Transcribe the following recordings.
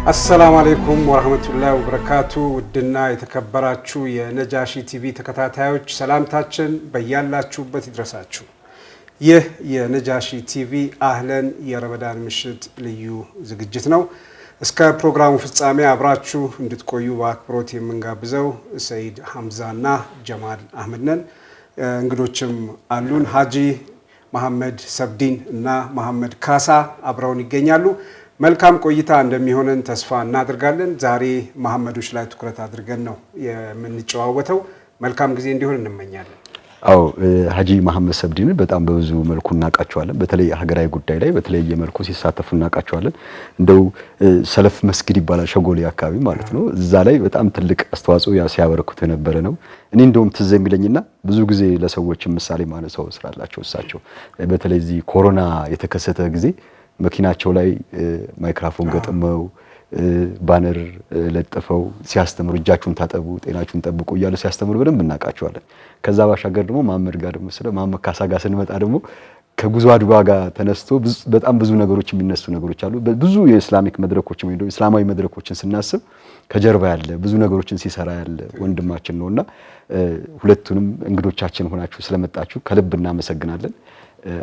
አሰላሙ አለይኩም ወራህመቱላሂ ወበረካቱ። ውድና የተከበራችሁ የነጃሺ ቲቪ ተከታታዮች ሰላምታችን በያላችሁበት ይድረሳችሁ። ይህ የነጃሺ ቲቪ አህለን የረመዳን ምሽት ልዩ ዝግጅት ነው። እስከ ፕሮግራሙ ፍጻሜ አብራችሁ እንድትቆዩ በአክብሮት የምንጋብዘው ሰይድ ሐምዛና ጀማል አህመድ ነን። እንግዶችም አሉን። ሀጂ መሐመድ ሰብዲን እና መሐመድ ካሳ አብረውን ይገኛሉ። መልካም ቆይታ እንደሚሆነን ተስፋ እናደርጋለን። ዛሬ መሐመዶች ላይ ትኩረት አድርገን ነው የምንጨዋወተው። መልካም ጊዜ እንዲሆን እንመኛለን። አው ሀጂ መሐመድ ሰብዲን በጣም በብዙ መልኩ እናቃቸዋለን። በተለይ ሀገራዊ ጉዳይ ላይ በተለየ መልኩ ሲሳተፉ እናቃቸዋለን። እንደው ሰለፍ መስጊድ ይባላል ሸጎሌ አካባቢ ማለት ነው። እዛ ላይ በጣም ትልቅ አስተዋጽኦ ሲያበረክቱ የነበረ ነው። እኔ እንደውም ትዝ የሚለኝና ብዙ ጊዜ ለሰዎች ምሳሌ ማነሳው ስራላቸው እሳቸው በተለይ እዚህ ኮሮና የተከሰተ ጊዜ መኪናቸው ላይ ማይክሮፎን ገጥመው ባነር ለጥፈው ሲያስተምሩ እጃችሁን ታጠቡ ጤናችሁን ጠብቁ እያሉ ሲያስተምሩ በደንብ እናቃቸዋለን። ከዛ ባሻገር ደግሞ መሐመድ ጋር ደግሞ መሐመድ ካሳ ጋር ስንመጣ ደግሞ ከጉዞ አድዋ ጋር ተነስቶ በጣም ብዙ ነገሮች የሚነሱ ነገሮች አሉ። ብዙ የእስላሚክ መድረኮች ወይ ደግሞ እስላማዊ መድረኮችን ስናስብ ከጀርባ ያለ ብዙ ነገሮችን ሲሰራ ያለ ወንድማችን ነውና ሁለቱንም እንግዶቻችን ሆናችሁ ስለመጣችሁ ከልብ እናመሰግናለን።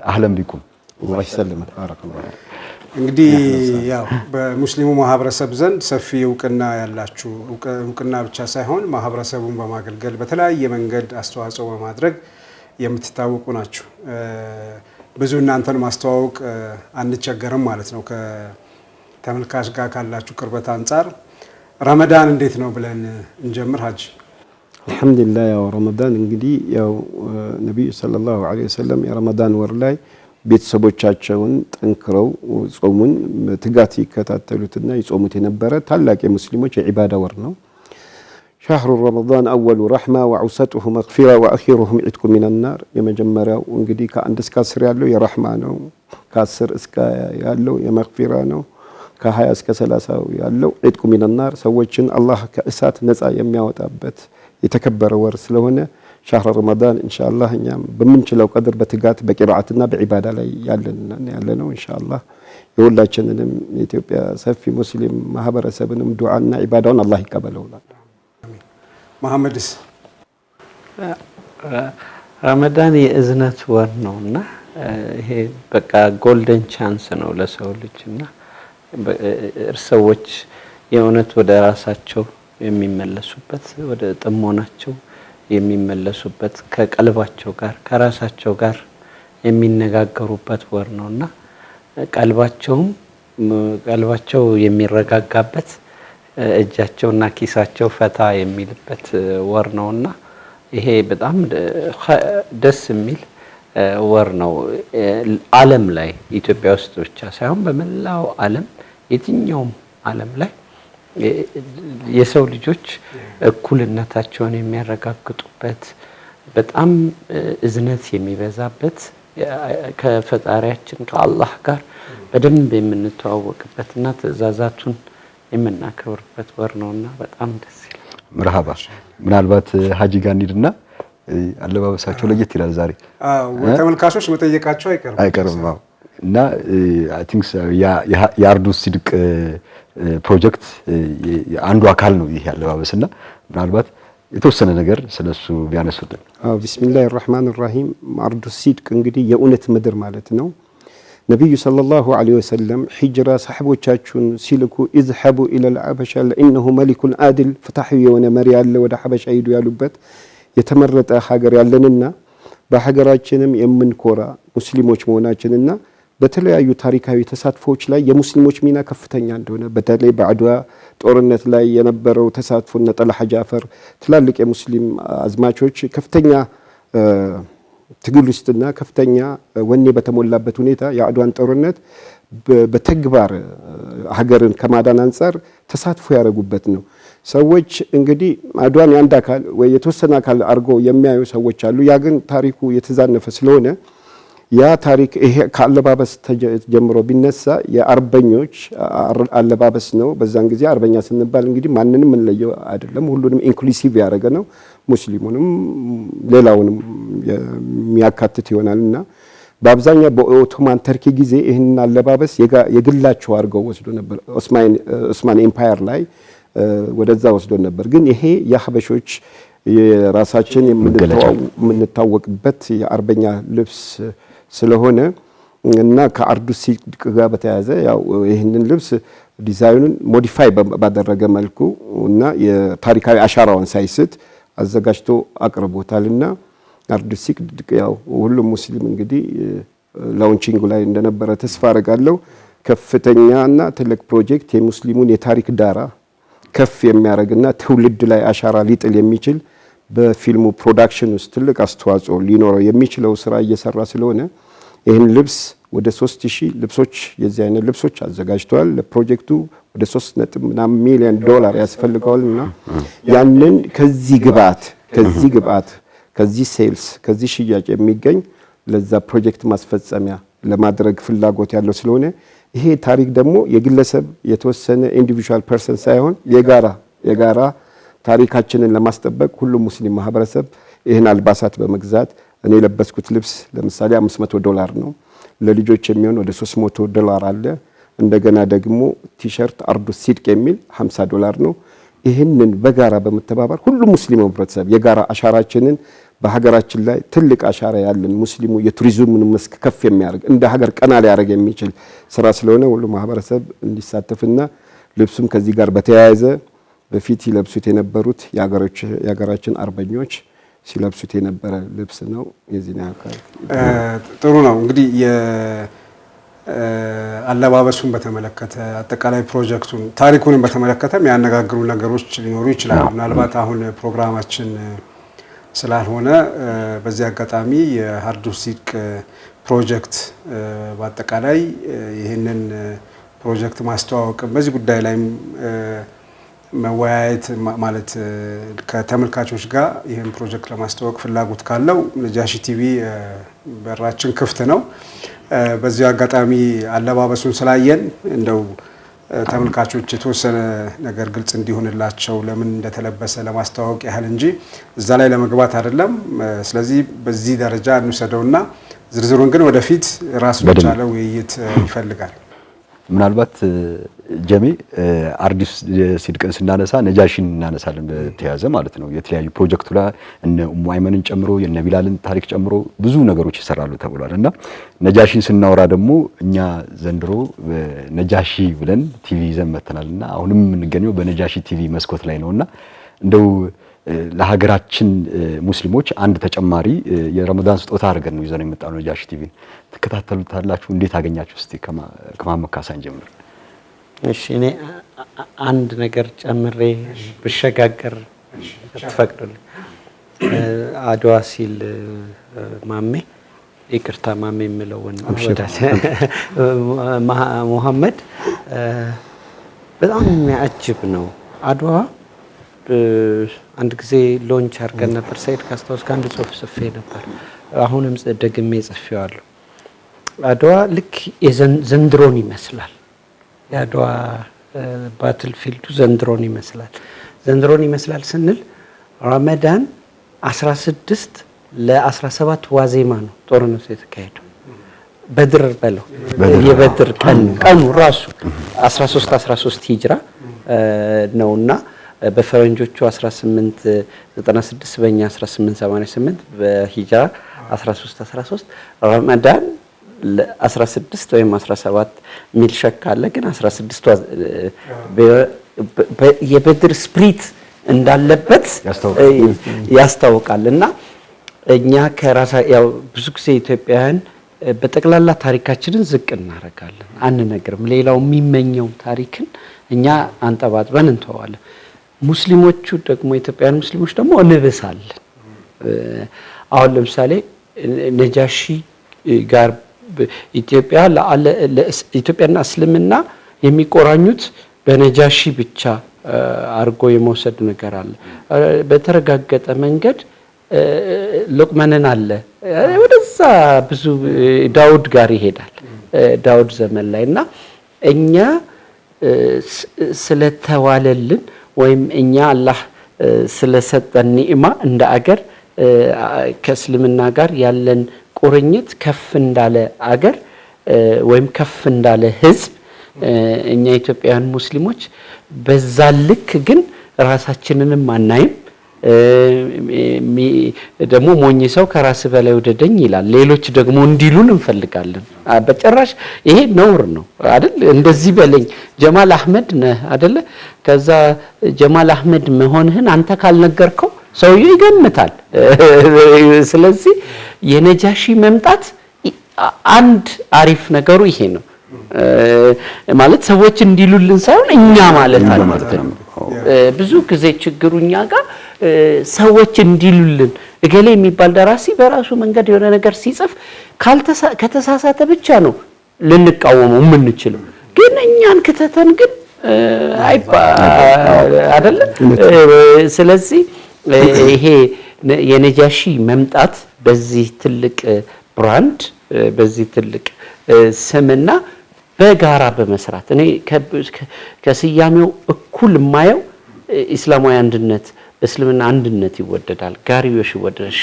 አህለም ቢኩም ወይሰለም ባረከላሁ። እንግዲህ ያው በሙስሊሙ ማህበረሰብ ዘንድ ሰፊ እውቅና ያላችሁ እውቅና ብቻ ሳይሆን ማህበረሰቡን በማገልገል በተለያየ መንገድ አስተዋጽኦ በማድረግ የምትታወቁ ናችሁ። ብዙ እናንተን ማስተዋወቅ አንቸገርም ማለት ነው። ከተመልካች ጋር ካላችሁ ቅርበት አንፃር ረመዳን እንዴት ነው ብለን እንጀምር። ሀጂ አልহামዱሊላህ። ያው ረመዳን እንግዲህ ያው ነብዩ ሰለላሁ ዐለይሂ ወሰለም የረመዳን ወር ላይ ቤተሰቦቻቸውን ጠንክረው ጾሙን ትጋት ይከታተሉትና ይጾሙት የነበረ ታላቅ የሙስሊሞች የዒባዳ ወር ነው። ሻህሩ ረመዳን አወሉ ረሕማ ወዐውሰጡሁ መግፊራ ወአኺሩሁ ዒትቁ ሚነናር። የመጀመሪያው እንግዲህ ከ1 እስከ 10 ያለው የረሕማ ነው። ከ10 እስከ ያለው የመግፊራ ነው። ከ20 እስከ 30 ያለው ዒትቁ ሚነናር ሰዎችን አላህ ከእሳት ነፃ የሚያወጣበት የተከበረ ወር ስለሆነ ሻህር ረመዳን ኢንሻአላህ እኛም በምንችለው ቀድር በትጋት በቂራአትና በዒባዳ ላይ ያለነው ኢንሻአላህ የሁላችንንም የኢትዮጵያ ሰፊ ሙስሊም ማህበረሰብንም ዱዓና ዒባዳውን አላህ ይቀበለው። አሜን። መሐመድስ? ረመዳን የእዝነት ወር ነውና ይሄ በቃ ጎልደን ቻንስ ነው ለሰው ልጅና ሰዎች የእውነት ወደ ራሳቸው የሚመለሱበት ወደ ጥሞናቸው የሚመለሱበት ከቀልባቸው ጋር ከራሳቸው ጋር የሚነጋገሩበት ወር ነውና ቀልባቸው የሚረጋጋበት እጃቸውና ኪሳቸው ፈታ የሚልበት ወር ነውና ይሄ በጣም ደስ የሚል ወር ነው። ዓለም ላይ ኢትዮጵያ ውስጥ ብቻ ሳይሆን በመላው ዓለም የትኛውም ዓለም ላይ የሰው ልጆች እኩልነታቸውን የሚያረጋግጡበት በጣም እዝነት የሚበዛበት ከፈጣሪያችን ከአላህ ጋር በደንብ የምንተዋወቅበትና ትዕዛዛቱን የምናከብርበት ወር ነውና በጣም ደስ ይላል። መርሃባ። ምናልባት ሀጂ ጋር እንሂድና አለባበሳቸው ለየት ይላል ዛሬ። ተመልካቾች መጠየቃቸው አይቀርም እና አይ ቲንክ የአርዱስ ሲድቅ ፕሮጀክት አንዱ አካል ነው ይሄ አለባበስና ምናልባት የተወሰነ ነገር ስለሱ ቢያነሱልን። ቢስሚላሂር ረህማኒር ረሂም። አርዱስ ሲድቅ እንግዲህ የእውነት ምድር ማለት ነው። ነብዩ ሰለላሁ ዐለይሂ ወሰለም ሂጅራ ሰሐቦቻቸውን ሲልኩ ኢዝሐቡ ኢለል ሐበሻ ለኢንሁ መሊኩን አድል ፍትሐዊ የሆነ መሪ ያለ ወደ ሐበሻ ሂዱ ያሉበት የተመረጠ ሀገር ያለንና በሀገራችንም የምንኮራ ሙስሊሞች መሆናችንና በተለያዩ ታሪካዊ ተሳትፎች ላይ የሙስሊሞች ሚና ከፍተኛ እንደሆነ በተለይ በአድዋ ጦርነት ላይ የነበረው ተሳትፎ እና ጠልሃ ጃፈር ትላልቅ የሙስሊም አዝማቾች ከፍተኛ ትግል ውስጥና ከፍተኛ ወኔ በተሞላበት ሁኔታ የአድዋን ጦርነት በተግባር ሀገርን ከማዳን አንፃር ተሳትፎ ያደረጉበት ነው። ሰዎች እንግዲህ አድዋን ያንድ አካል ወይ የተወሰነ አካል አድርጎ የሚያዩ ሰዎች አሉ። ያ ግን ታሪኩ የተዛነፈ ስለሆነ ያ ታሪክ ይሄ ከአለባበስ ተጀምሮ ቢነሳ የአርበኞች አለባበስ ነው። በዛን ጊዜ አርበኛ ስንባል እንግዲህ ማንንም እንለየው አይደለም፣ ሁሉንም ኢንክሉሲቭ ያደረገ ነው። ሙስሊሙንም ሌላውንም የሚያካትት ይሆናልና በአብዛኛው በኦቶማን ተርኪ ጊዜ ይህንን አለባበስ የግላቸው አድርገው ወስዶ ነበር። ኦስማን ኤምፓየር ላይ ወደዛ ወስዶ ነበር። ግን ይሄ የሀበሾች የራሳችን የምንታወቅበት የአርበኛ ልብስ ስለሆነ እና ከአርዱስ ሲድቅ ጋር በተያያዘ ያው ይህንን ልብስ ዲዛይኑን ሞዲፋይ ባደረገ መልኩ እና የታሪካዊ አሻራውን ሳይስት አዘጋጅቶ አቅርቦታልና አርዱስ ሲድቅ ያው ሁሉም ሙስሊም እንግዲህ ላውንቺንግ ላይ እንደነበረ ተስፋ አደርጋለሁ። ከፍተኛና ትልቅ ፕሮጀክት የሙስሊሙን የታሪክ ዳራ ከፍ የሚያደርግና ትውልድ ላይ አሻራ ሊጥል የሚችል በፊልሙ ፕሮዳክሽን ውስጥ ትልቅ አስተዋጽኦ ሊኖረው የሚችለው ስራ እየሰራ ስለሆነ ይህን ልብስ ወደ 3000 ልብሶች የዚህ አይነት ልብሶች አዘጋጅተዋል። ለፕሮጀክቱ ወደ 3.9 ሚሊዮን ዶላር ያስፈልገዋልና ያንን ከዚህ ግብአት ከዚህ ሴልስ ከዚህ ሽያጭ የሚገኝ ለዛ ፕሮጀክት ማስፈጸሚያ ለማድረግ ፍላጎት ያለው ስለሆነ ይሄ ታሪክ ደግሞ የግለሰብ የተወሰነ ኢንዲቪጁዋል ፐርሰን ሳይሆን የጋራ ታሪካችንን ለማስጠበቅ ሁሉም ሙስሊም ማህበረሰብ ይህን አልባሳት በመግዛት እኔ የለበስኩት ልብስ ለምሳሌ $500 ነው። ለልጆች የሚሆን ወደ $300 አለ። እንደገና ደግሞ ቲሸርት አርዱስ ሲድቅ የሚል $50 ነው። ይህንን በጋራ በመተባበር ሁሉም ሙስሊም ህብረተሰብ የጋራ አሻራችንን በሀገራችን ላይ ትልቅ አሻራ ያለን ሙስሊሙ የቱሪዝሙን መስክ ከፍ የሚያደርግ እንደ ሀገር ቀና ሊያደርግ የሚችል ስራ ስለሆነ ሁሉም ማህበረሰብ እንዲሳተፍና ልብሱም ከዚህ ጋር በተያያዘ በፊት ይለብሱት የነበሩት የሀገራችን አርበኞች ሲለብሱት የነበረ ልብስ ነው። የዚህ ነው አካል ጥሩ ነው። እንግዲህ አለባበሱን በተመለከተ አጠቃላይ ፕሮጀክቱን ታሪኩን በተመለከተ የሚያነጋግሩ ነገሮች ሊኖሩ ይችላሉ። ምናልባት አሁን ፕሮግራማችን ስላልሆነ በዚህ አጋጣሚ የአርዱስ ሲድቅ ፕሮጀክት በአጠቃላይ ይህንን ፕሮጀክት ማስተዋወቅ በዚህ ጉዳይ ላይም መወያየት ማለት ከተመልካቾች ጋር ይህን ፕሮጀክት ለማስተዋወቅ ፍላጎት ካለው ነጃሺ ቲቪ በራችን ክፍት ነው። በዚህ አጋጣሚ አለባበሱን ስላየን እንደው ተመልካቾች የተወሰነ ነገር ግልጽ እንዲሆንላቸው ለምን እንደተለበሰ ለማስተዋወቅ ያህል እንጂ እዛ ላይ ለመግባት አይደለም። ስለዚህ በዚህ ደረጃ እንውሰደውና ዝርዝሩን ግን ወደፊት ራሱ የቻለ ውይይት ይፈልጋል። ምናልባት ጀሚ አርዱስ ሲድቅን ስናነሳ ነጃሺን እናነሳለን በተያያዘ ማለት ነው። የተለያዩ ፕሮጀክቱ ላይ እነ ኡሙ አይመንን ጨምሮ የነ ቢላልን ታሪክ ጨምሮ ብዙ ነገሮች ይሰራሉ ተብሏል እና ነጃሺን ስናወራ ደግሞ እኛ ዘንድሮ ነጃሺ ብለን ቲቪ ይዘን መተናልና አሁንም የምንገኘው በነጃሺ ቲቪ መስኮት ላይ ነውና እንደው ለሀገራችን ሙስሊሞች አንድ ተጨማሪ የረመዳን ስጦታ አድርገን ነው ይዘን የመጣነው ነጃሺ ቲቪን። ተከታተሉታላችሁ? እንዴት አገኛችሁ? እስቲ ከማመካሳን ጀምር። እሺ እኔ አንድ ነገር ጨምሬ ብሸጋገር ተፈቅዶልኝ አድዋ ሲል ማሜ ይቅርታ ማሜ የምለው ሙሐመድ በጣም የሚያጅብ ነው። አድዋ አንድ ጊዜ ሎንች አድርገን ነበር። ሰይድ ካስታውስ ከአንድ ጽሁፍ ጽፌ ነበር። አሁንም ደግሜ ጽፌዋለሁ። አድዋ ልክ ዘንድሮን ይመስላል። የአድዋ ባትል ፊልዱ ዘንድሮን ይመስላል ስንል ረመዳን 16 ለ17 ዋዜማ ነው ጦርነቱ የተካሄደው። በድር በለው የበድር ቀኑ ራሱ 13 ሂጅራ ነውና በፈረንጆቹ 1896 በእኛ 1888 በሂጅራ 13 ረመዳን 16 ወይም 17 ሚል ሸክ አለ። ግን 16 የበድር ስፕሪት እንዳለበት ያስታውቃልና እኛ ያው ብዙ ጊዜ ኢትዮጵያውያን በጠቅላላ ታሪካችንን ዝቅ እናደርጋለን፣ አንነግርም። ሌላው የሚመኘው ታሪክን እኛ አንጠባጥበን እንተዋለን። ሙስሊሞቹ ደግሞ ኢትዮጵያውያን ሙስሊሞች ደግሞ እንብሳለን። አሁን ለምሳሌ ነጃሺ ጋር ኢትዮጵያና እስልምና የሚቆራኙት በነጃሺ ብቻ አርጎ የመውሰድ ነገር አለ። በተረጋገጠ መንገድ ሉቅማንን አለ ወደዛ ብዙ ዳውድ ጋር ይሄዳል። ዳውድ ዘመን ላይና እኛ ስለተዋለልን ወይም እኛ አላህ ስለሰጠን ኒዕማ እንደ አገር ከእስልምና ጋር ያለን ቁርኝት ከፍ እንዳለ አገር ወይም ከፍ እንዳለ ህዝብ እኛ ኢትዮጵያውያን ሙስሊሞች በዛ ልክ ግን ራሳችንንም አናይም። ደግሞ ሞኝ ሰው ከራስ በላይ ወደደኝ ይላል። ሌሎች ደግሞ እንዲሉን እንፈልጋለን። በጭራሽ ይሄ ነውር ነው አይደል? እንደዚህ በለኝ ጀማል አህመድ ነህ አይደለ? ከዛ ጀማል አህመድ መሆንህን አንተ ካልነገርከው ሰውዬው ይገምታል። ስለዚህ የነጃሺ መምጣት አንድ አሪፍ ነገሩ ይሄ ነው ማለት ሰዎች እንዲሉልን ሳይሆን እኛ ማለት አለብን። ብዙ ጊዜ ችግሩ እኛ ጋር ሰዎች እንዲሉልን እገሌ የሚባል ደራሲ በራሱ መንገድ የሆነ ነገር ሲጽፍ ከተሳሳተ ብቻ ነው ልንቃወመው የምንችለው። ግን እኛን ከተተን ግን አይደለ? ስለዚህ ይሄ የነጃሺ መምጣት በዚህ ትልቅ ብራንድ በዚህ ትልቅ ስምና በጋራ በመስራት እኔ ከስያሜው እኩል ማየው እስላማዊ አንድነት እስልምና አንድነት ይወደዳል፣ ጋሪዮሽ ይወደዳል፣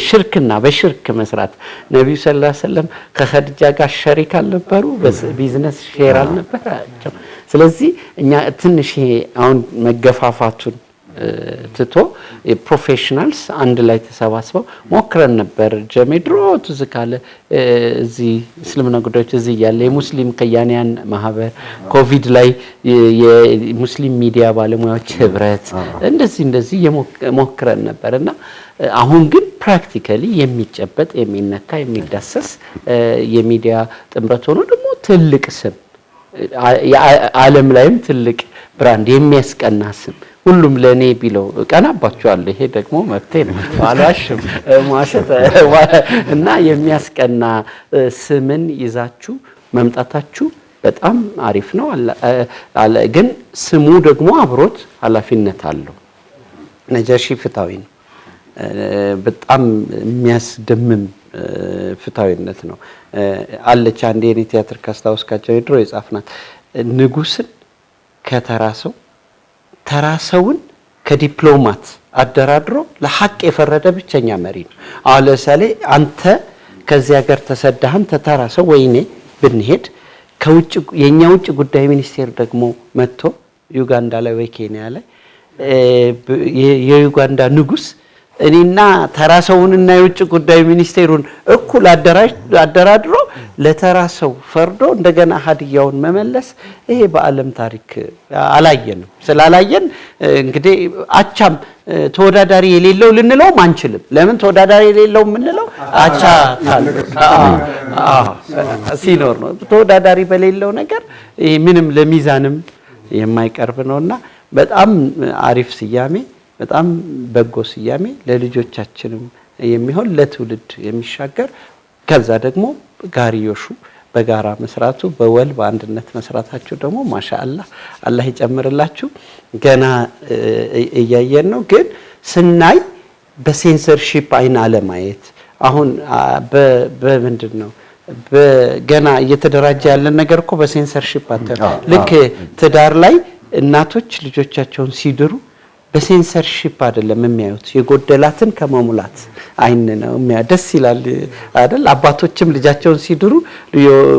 ሽርክና በሽርክ መስራት። ነብዩ ሰለላሁ ዐለይሂ ወሰለም ከኸዲጃ ጋር ሸሪክ አልነበሩ? በቢዝነስ ሼር አልነበራቸው? ስለዚህ እኛ ትንሽ አሁን መገፋፋቱን ትቶ ፕሮፌሽናልስ አንድ ላይ ተሰባስበው ሞክረን ነበር። ጀሜድሮ ትዝ ካለ እዚህ እስልምና ጉዳዮች እዚህ ያለ የሙስሊም ከያንያን ማህበር ኮቪድ ላይ የሙስሊም ሚዲያ ባለሙያዎች ህብረት እንደዚህ ሞክረን ነበርና አሁን ግን ፕራክቲካሊ የሚጨበጥ የሚነካ የሚዳሰስ የሚዲያ ጥምረት ሆኖ ደግሞ ትልቅ ስም ዓለም ላይም ትልቅ ብራንድ የሚያስቀና ስም ሁሉም ለኔ ቢለው ቀናባቸዋለሁ። ይሄ ደግሞ መብቴ ነው አላሽም ማሸት እና የሚያስቀና ስምን ይዛችሁ መምጣታችሁ በጣም አሪፍ ነው። ግን ስሙ ደግሞ አብሮት ኃላፊነት አለው። ነጃሺ ፍትሃዊ ነው። በጣም የሚያስደምም ፍትሃዊነት ነው። አለች አንድ የኔ ቲያትር ካስታውስካቸው ድሮ የጻፍናት ንጉስን ከተራሰው ተራሰውን ከዲፕሎማት አደራድሮ ለሐቅ የፈረደ ብቸኛ መሪ ነው። አሁን ለምሳሌ አንተ ከዚህ ሀገር ተሰዳህን ተራሰው ወይኔ ብንሄድ ከውጭ የኛ ውጭ ጉዳይ ሚኒስቴር ደግሞ መጥቶ ዩጋንዳ ላይ ወይ ኬንያ ላይ የዩጋንዳ ንጉስ እኔና ተራሰውንና የውጭ ጉዳይ ሚኒስቴሩን እኩል አደራድሮ ለተራሰው ፈርዶ እንደገና ሀዲያውን መመለስ ይሄ በዓለም ታሪክ አላየንም። ስላላየን እንግዲህ አቻም ተወዳዳሪ የሌለው ልንለውም አንችልም። ለምን ተወዳዳሪ የሌለው የምንለው አቻ ሲኖር ነው። ተወዳዳሪ በሌለው ነገር ምንም ለሚዛንም የማይቀርብ ነውና በጣም አሪፍ ስያሜ በጣም በጎ ስያሜ ለልጆቻችንም የሚሆን ለትውልድ የሚሻገር ከዛ ደግሞ ጋሪዮሹ በጋራ መስራቱ በወል በአንድነት መስራታችሁ ደግሞ ማሻአላህ አላህ ይጨምርላችሁ። ገና እያየን ነው፣ ግን ስናይ በሴንሰርሺፕ አይን አለማየት አሁን በምንድነው በገና እየተደራጀ ያለን ነገር እኮ በሴንሰርሺፕ ልክ ትዳር ላይ እናቶች ልጆቻቸውን ሲድሩ በሴንሰርሺፕ አይደለም የሚያዩት፣ የጎደላትን ከመሙላት አይን ነው የሚያ ደስ ይላል አይደል? አባቶችም ልጃቸውን ሲድሩ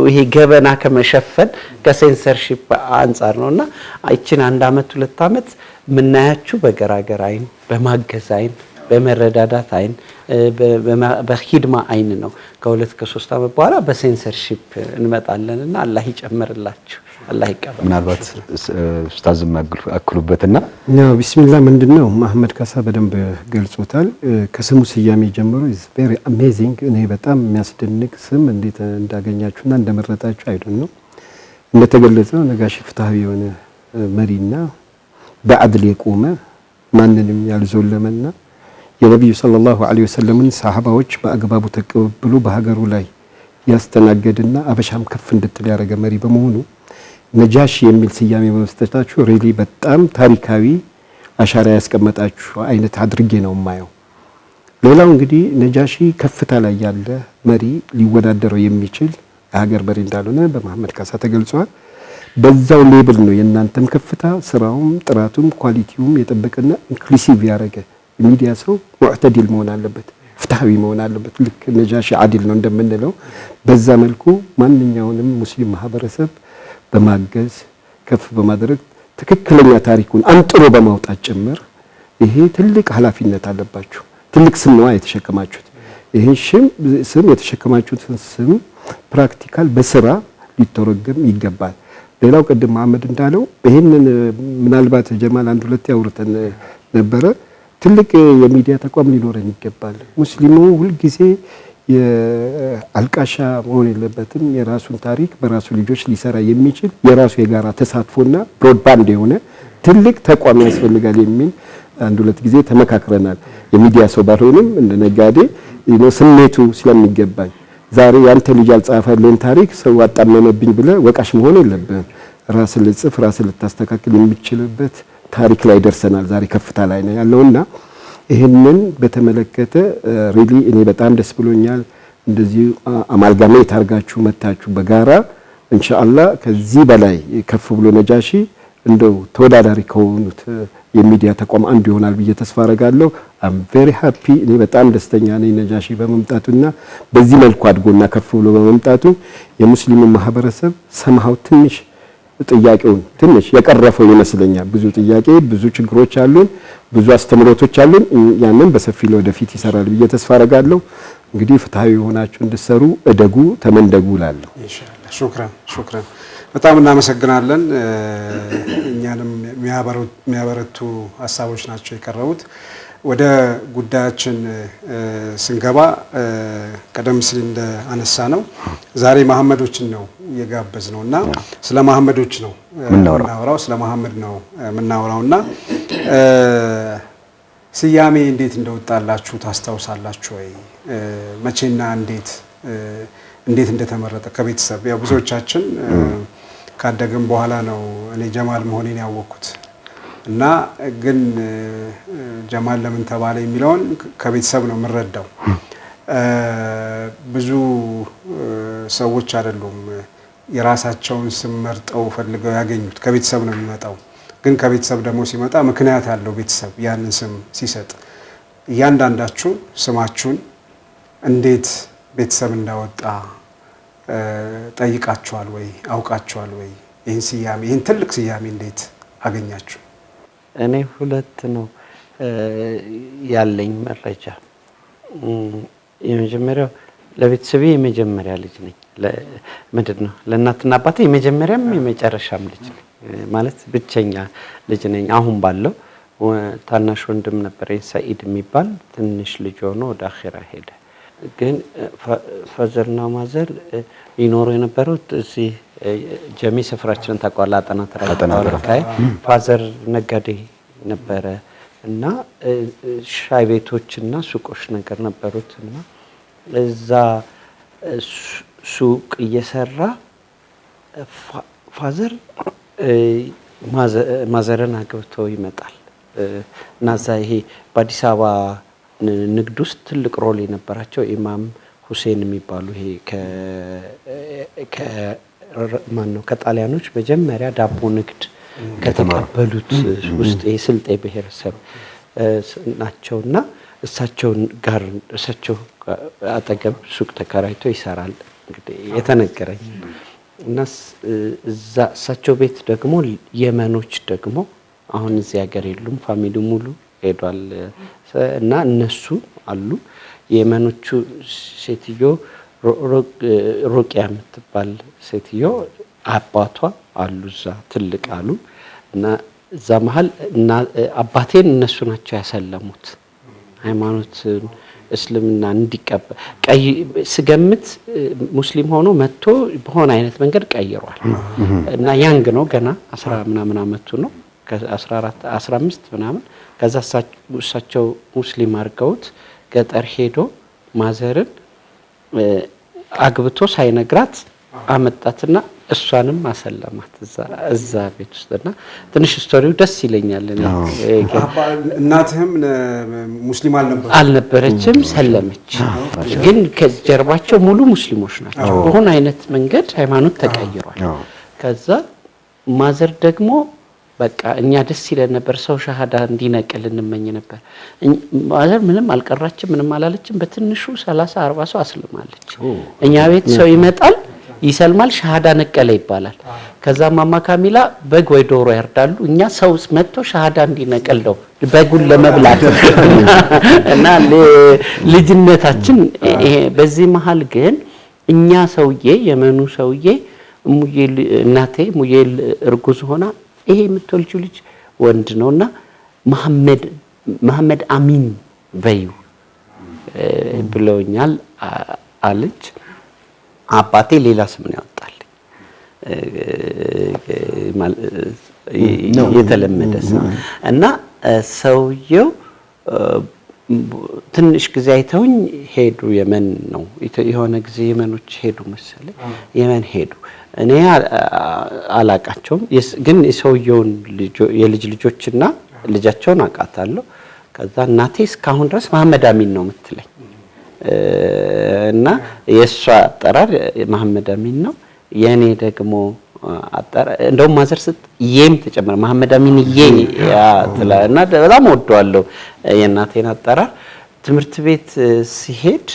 ይሄ ገበና ከመሸፈን ከሴንሰርሺፕ አንፃር ነውና አይችን 1 አመት 2 አመት ምናያችሁ በገራገር አይን በማገዝ አይን በመረዳዳት አይን በኺድማ አይን ነው። ከ2 ከ3 አመት በኋላ በሴንሰርሺፕ እንመጣለንና አላህ ይጨምርላችሁ። አላህ ይቀበል። ምናልባት ኡስታዝ አክሉበትና ነው ቢስሚላህ ምንድነው መሐመድ ካሳ በደንብ ገልጾታል። ከስሙ ስያሜ ጀምሮ is very amazing። እኔ በጣም የሚያስደንቅ ስም እንዴት እንዳገኛችሁና እንደመረጣችሁ አይደል ነው። እንደተገለጸው ነጋሺ ፍትሃዊ የሆነ መሪና በአድል የቆመ ማንንም ያልዞለመና የነብዩ ሰለላሁ ዐለይሂ ወሰለምን ሰሃባዎች በአግባቡ ተቀብሎ በሀገሩ ላይ ያስተናገደና አበሻም ከፍ እንድትል ያደረገ መሪ በመሆኑ ነጃሺ የሚል ስያሜ በመስጠታችሁ ሪሊ በጣም ታሪካዊ አሻራ ያስቀመጣችሁ አይነት አድርጌ ነው የማየው። ሌላው እንግዲህ ነጃሺ ከፍታ ላይ ያለ መሪ ሊወዳደረው የሚችል የሀገር መሪ እንዳልሆነ በመሐመድ ካሳ ተገልጿል። በዛው ሌብል ነው የእናንተም ከፍታ ስራውም ጥራቱም ኳሊቲውም የጠበቀና ኢንክሉሲቭ ያደረገ ሚዲያ ሰው ሙዕተዲል መሆን አለበት። ፍትሃዊ መሆን አለበት። ልክ ነጃሺ አዲል ነው እንደምንለው በዛ መልኩ ማንኛውንም ሙስሊም ማህበረሰብ በማገዝ ከፍ በማድረግ ትክክለኛ ታሪኩን አንጥሮ በማውጣት ጭምር ይሄ ትልቅ ኃላፊነት አለባችሁ። ትልቅ ስም ነው የተሸከማችሁት። ይሄ ስም የተሸከማችሁትን ስም ፕራክቲካል በስራ ሊተረጎም ይገባል። ሌላው ቅድም መሐመድ እንዳለው ይሄንን ምናልባት ጀማል አንድ ሁለት ያውርተን ነበረ። ትልቅ የሚዲያ ተቋም ሊኖረን ይገባል። ሙስሊሙ ሁልጊዜ የአልቃሻ መሆን የለበትም። የራሱን ታሪክ በራሱ ልጆች ሊሰራ የሚችል የራሱ የጋራ ተሳትፎና ብሮድባንድ የሆነ ትልቅ ተቋም ያስፈልጋል የሚል አንድ ሁለት ጊዜ ተመካክረናል። የሚዲያ ሰው ባልሆንም እንደ ነጋዴ ስሜቱ ስለሚገባኝ ዛሬ ያንተ ልጅ ያልጻፈልን ታሪክ ሰው አጣመመብኝ ብለህ ወቃሽ መሆን የለብህም። ራስን ልጽፍ ራስን ልታስተካክል የሚችልበት ታሪክ ላይ ደርሰናል። ዛሬ ከፍታ ላይ ነው ያለውና ይህንን በተመለከተ ሪሊ እኔ በጣም ደስ ብሎኛል። እንደዚህ አማልጋሜት አድርጋችሁ መታችሁ በጋራ ኢንሻአላህ ከዚህ በላይ ከፍ ብሎ ነጃሺ እንደው ተወዳዳሪ ከሆኑት የሚዲያ ተቋም አንዱ ይሆናል ብዬ ተስፋ አረጋለሁ። አም ቬሪ ሃፒ እኔ በጣም ደስተኛ ነኝ ነጃሺ በመምጣቱና በዚህ መልኩ አድጎና ከፍ ብሎ በመምጣቱ የሙስሊሙ ማህበረሰብ ሰምሃው ትንሽ ጥያቄውን ትንሽ የቀረፈው ይመስለኛል። ብዙ ጥያቄ ብዙ ችግሮች አሉን፣ ብዙ አስተምሮቶች አሉን። ያንን በሰፊው ወደፊት ይሰራል ብዬ ተስፋ አረጋለሁ። እንግዲህ ፍትሃዊ ሆናችሁ እንድትሰሩ እደጉ ተመንደጉ እላለሁ። ኢንሻአላህ ሹክራን በጣም እናመሰግናለን። እኛንም የሚያበረቱ ሀሳቦች ናቸው የቀረቡት። ወደ ጉዳያችን ስንገባ ቀደም ሲል እንደ አነሳ ነው ዛሬ መሐመዶችን ነው የጋበዝ ነውና ስለ መሐመዶች ነው የምናወራው፣ ስለ መሐመድ ነው የምናወራውና ስያሜ እንዴት እንደወጣላችሁ ታስታውሳላችሁ ወይ? መቼና እንዴት እንደተመረጠ ከቤተሰብ ያው ብዙዎቻችን ካደግን በኋላ ነው እኔ ጀማል መሆኔን ያወቅኩት እና ግን ጀማል ለምን ተባለ የሚለውን ከቤተሰብ ነው የምንረዳው። ብዙ ሰዎች አይደሉም የራሳቸውን ስም መርጠው ፈልገው ያገኙት፣ ከቤተሰብ ነው የሚመጣው። ግን ከቤተሰብ ደግሞ ሲመጣ ምክንያት አለው ቤተሰብ ያንን ስም ሲሰጥ። እያንዳንዳችሁ ስማችሁን እንዴት ቤተሰብ እንዳወጣ ጠይቃችኋል ወይ? አውቃችኋል ወይ? ይህን ትልቅ ስያሜ እንዴት አገኛችሁ? እኔ ሁለት ነው ያለኝ መረጃ። የመጀመሪያው ለቤተሰቤ የመጀመሪያ ልጅ ነኝ። ምንድነው ለእናትና አባቴ የመጀመሪያም የመጨረሻም ልጅ ነኝ። ማለት ብቸኛ ልጅ ነኝ። አሁን ባለው ታናሽ ወንድም ነበረኝ ሰኢድ የሚባል ትንሽ ልጅ ሆኖ ወደ አኺራ ሄደ። ግን ፋዘርና ማዘር ይኖሩ የነበሩት እዚህ ጀሚ ሰፈራችንን ታቋላ አጠናተራይ ፋዘር ነጋዴ ነበረ እና ሻይ ቤቶችና ሱቆች ነገር ነበሩትና እዛ ሱቅ እየሰራ ፋዘር ማዘርን አግብቶ ይመጣል እና እዛ ይሄ በአዲስ አበባ ንግድ ውስጥ ትልቅ ሮል የነበራቸው ኢማም ሁሴን የሚባሉ ይሄ ከጣሊያኖች መጀመሪያ ዳቦ ንግድ ከተቀበሉት ውስጥ የስልጤ ብሔረሰብ ናቸውና እሳቸው አጠገብ ሱቅ ተከራይቶ ይሰራል እንግዲህ የተነገረኝ እና እሳቸው ቤት ደግሞ የመኖች ደግሞ አሁን እዚህ ሀገር የሉም፣ ፋሚሊ ሙሉ ሄዷል እና እነሱ አሉ። የመኖቹ ሴትዮ ሩቅያ የምትባል ሴትዮ አባቷ አሉ እዛ ትልቅ አሉ እና እዛ መሀል አባቴን እነሱ ናቸው ያሰለሙት ሃይማኖት እስልምና እንዲቀበል። ስገምት ሙስሊም ሆኖ መጥቶ በሆነ አይነት መንገድ ቀይሯል እና ያንግ ነው ገና 10 ምናምን አመቱ ነው ከ14 15 ምናምን። ከዛ እሳቸው ሙስሊም አድርገውት ገጠር ሄዶ ማዘርን አግብቶ ሳይነግራት አመጣትና እሷንም አሰለማት እዛ ቤት ውስጥና ትንሽ ስቶሪው ደስ ይለኛል። እናትህም ሙስሊም አልነበረችም፣ ሰለመች። ግን ከጀርባቸው ሙሉ ሙስሊሞች ናቸው። በሆነ አይነት መንገድ ሃይማኖት ተቀይሯል። ከዛ ማዘር ደግሞ በቃ እኛ ደስ ይለን ነበር። ሰው ሻሃዳ እንዲነቅል እንመኝ ነበር። ማዘር ምንም አልቀራችም፣ ምንም አላለችም። በትንሹ 30 40 ሰው አስልማለች። እኛ ቤት ሰው ይመጣል ይሰልማል፣ ሻሃዳ ነቀለ ይባላል። ከዛ ማማ ካሚላ በግ ወይ ዶሮ ያርዳሉ። እኛ ሰው መጥቶ ሻሃዳ እንዲነቀል ነው በጉን ለመብላት እና ልጅነታችን ይሄ። በዚህ መሃል ግን እኛ ሰውዬ የመኑ ሰውዬ ሙዬ እናቴ ሙዬ እርጉዝ ሆና ይሄ የምትወልጂው ልጅ ወንድ ነውና መሐመድ አሚን በዩ ብለውኛል አለች። አባቴ ሌላ ስም ነው ያወጣልኝ፣ የተለመደ ስም እና ሰውየው ትንሽ ጊዜ አይተውኝ ሄዱ። የመን ነው የሆነ ጊዜ የመኖች ሄዱ መሰለኝ፣ የመን ሄዱ። እኔ አላቃቸውም፣ ግን የሰውየውን የልጅ ልጆችና ልጃቸውን አውቃታለሁ። ከዛ እናቴ እስካሁን ድረስ መሐመድ አሚን ነው የምትለኝ እና የእሷ አጠራር መሐመድ አሚን ነው። የእኔ ደግሞ አጠራር እንደውም ማዘር የም ተጨመረ መሐመድ አሚን እና በጣም ወደዋለሁ የእናቴን አጠራር። ትምህርት ቤት ሲሄድ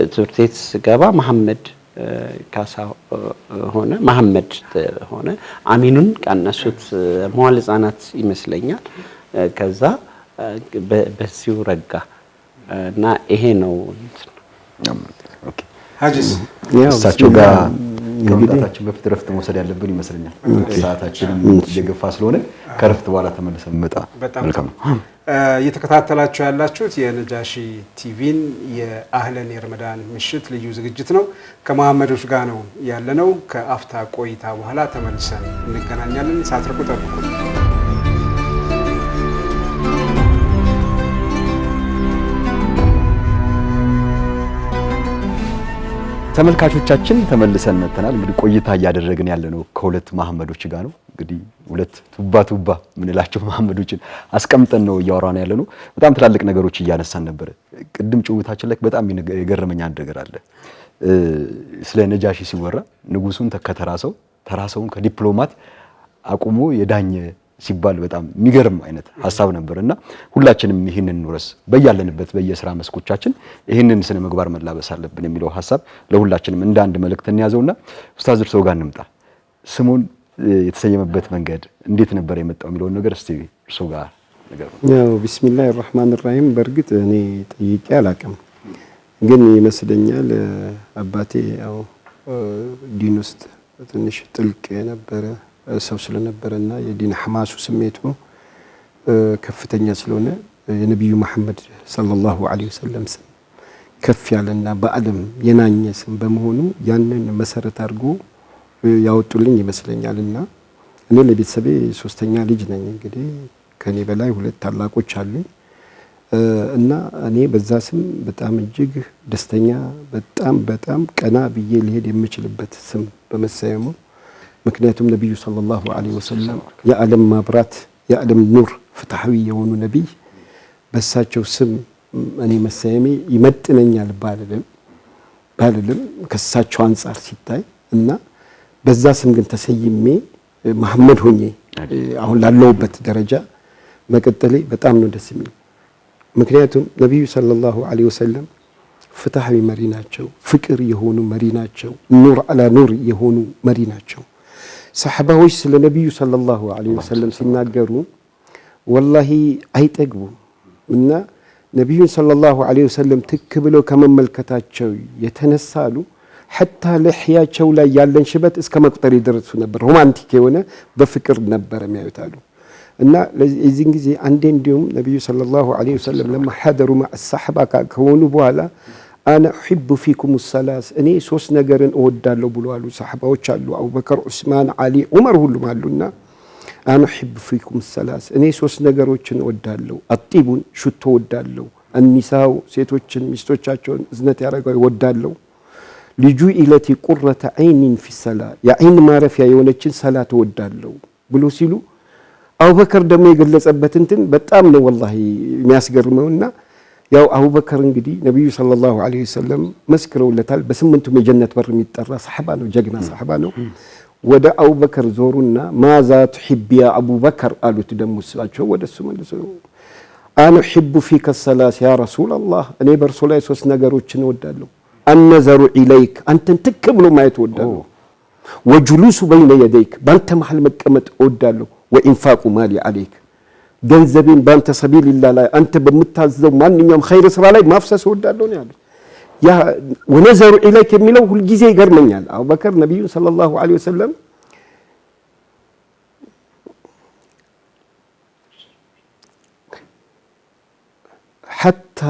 ትምህርት ቤት ስገባ መሐመድ ካሳ ሆነ፣ መሐመድ ሆነ። አሚኑን ቀነሱት፣ መዋዕለ ሕፃናት ይመስለኛል። ከዛ በዚሁ ረጋ እና ይሄ ነው። ሀጂስ እሳቸው ጋር ከመምጣታችን በፊት ረፍት መውሰድ ያለብን ይመስለኛል። ሰዓታችንም እየገፋ ስለሆነ ከረፍት በኋላ ተመልሰን መጣ። መልካም ነው። እየተከታተላችሁ ያላችሁት የነጃሺ ቲቪን የአህለን የረመዳን ምሽት ልዩ ዝግጅት ነው። ከመሐመዶች ጋር ነው ያለነው። ከአፍታ ቆይታ በኋላ ተመልሰን እንገናኛለን። ሳትርቁ ጠብቁ። ተመልካቾቻችን ተመልሰን መተናል። እንግዲህ ቆይታ እያደረግን ያለነው ከሁለት መሐመዶች ጋር ነው። እንግዲህ ሁለት ቱባ ምንላቸው መሐመዶችን አስቀምጠን ነው እያወራን ያለነው። በጣም ትላልቅ ነገሮች እያነሳን ነበር። ቅድም ጭውታችን ላይ በጣም የገረመኝ አንድ ነገር አለ። ስለ ነጃሺ ሲወራ ንጉሱን ተራሰውን ከዲፕሎማት አቁሞ የዳኘ ሲባል በጣም የሚገርም አይነት ሐሳብ ነበርና ሁላችንም ይህንን ኑረስ በያለንበት በየስራ መስኮቻችን ይህንን ስነ ምግባር መላበስ አለብን የሚለው ሐሳብ ለሁላችንም እንደ አንድ መልእክት እንያዘውና ኡስታዝ እርሶ ጋር እንምጣ። ስሙን የተሰየመበት መንገድ እንዴት ነበር የመጣው የሚለውን ነገር እስቲ እርሶ ጋር ነገር ነው። ያው ቢስሚላሂር ረህማኒር ረሂም በርግጥ እኔ ጠይቄ አላቅም፣ ግን ይመስለኛል አባቴ ያው ዲን ውስጥ ትንሽ ጥልቅ የነበረ ሰው ስለነበረና የዲን ሐማሱ ስሜቱ ከፍተኛ ስለሆነ የነብዩ መሐመድ ሰለላሁ ዐለይሂ ወሰለም ስም ከፍ ያለና በዓለም የናኘ ስም በመሆኑ ያንን መሰረት አድርጎ ያወጡልኝ ይመስለኛልና እኔ ለቤተሰቤ ሶስተኛ ልጅ ነኝ። እንግዲህ ከኔ በላይ ሁለት ታላቆች አሉኝ እና እኔ በዛ ስም በጣም እጅግ ደስተኛ በጣም ቀና ብዬ ሊሄድ የምችልበት ስም በመሰየሙ ምክንያቱም ነብዩ ሰለላሁ ዐለይሂ ወሰለም የዓለም ማብራት የዓለም ኑር ፍትሐዊ የሆኑ ነብይ በሳቸው ስም እኔ መሰየሜ ይመጥነኛል ባልልም ከሳቸው አንፃር ሲታይ እና በዛ ስም ግን ተሰይሜ መሐመድ ሆኜ አሁን ላለሁበት ደረጃ መቀጠሌ በጣም ነው ደስ የሚል። ምክንያቱም ነብዩ ሰለላሁ ዐለይሂ ወሰለም ፍትሐዊ መሪ ናቸው፣ ፍቅር የሆኑ መሪ ናቸው፣ ኑር አላ ኑር የሆኑ መሪ ናቸው። ሰሐባዎች ስለ ነብዩ ሰለላሁ ዐለይሂ ወሰለም ሲናገሩ ወላሂ አይጠግቡም እና ነብዩን ሰለላሁ ዐለይሂ ወሰለም ትክ ብለው ከመመልከታቸው የተነሳሉ ሐታ ለህያቸው ላይ ያለን ሽበት እስከ መቁጠር ይደርሱ ነበር። ሮማንቲክ የሆነ በፍቅር ነበር የሚያዩታሉ እና ለዚህን ጊዜ አንዴ እንዲሁም ነብዩ ሰለላሁ ዐለይሂ ወሰለም ለማ ሐደሩ مع الصحابه ከሆኑ በኋላ አና ኡሂቡ ፊኩም الثلاث እኔ ሶስት ነገርን እወዳለሁ ብለዋል። ሰሐባዎች አሉ አቡበከር፣ ዑስማን፣ አሊ፣ ዑመር ሁሉም አሉና አና ኡሂቡ ፊኩም الثلاث እኔ ሶስት ነገሮችን እወዳለሁ። አጢቡን ሽቶ እወዳለሁ፣ አኒሳው ሴቶችን ሚስቶቻቸውን እዝነት ያደርገው እወዳለሁ፣ ልጁ ኢለቲ ቁረተ ዐይኒን ፊ ሰላት የዐይን ማረፊያ የሆነችን ሰላት እወዳለሁ ብሎ ሲሉ አቡበከር ደግሞ የገለጸበት እንትን በጣም ነው ወላሂ የሚያስገርመውና ያው አቡበከር እንግዲህ ነብዩ ሰለላሁ ዐለይሂ ወሰለም መስክረውለታል። በስምንቱም የጀነት በር የሚጠራ ሰሐባ ነው፣ ጀግና ሰሐባ ነው። ወደ አቡበከር ዞሩና ማዛ ትሕቢ ያ አቡበከር አሉት። ደግሞ እሳቸው ወደሱ መልሰው አነ ኡሒቡ ፊከ ሰላስ ያ ረሱለላህ፣ እኔ በእርሶ ላይ 3 ነገሮችን እወዳለሁ። አነዘሩ ኢለይክ፣ አንተን ትክ ብሎ ማየት እወዳለሁ። ወጁሉሱ በይነ የደይክ፣ በአንተ መሀል መቀመጥ እወዳለሁ። ወኢንፋቁ ማሊ አለይክ፣ ገንዘቤን በአንተ ሰቢልላህ ላይ አንተ በምታዘው ማንኛውም ኸይር ስራ ላይ ማፍሰስ እወዳለሁ ነው ያሉት። ያ ወነዘሩ ኢለይክ የሚለው ሁልጊዜ ይገርመኛል። አቡበከር ነቢዩን ሰለላሁ ዐለይሂ ወሰለም ሐታ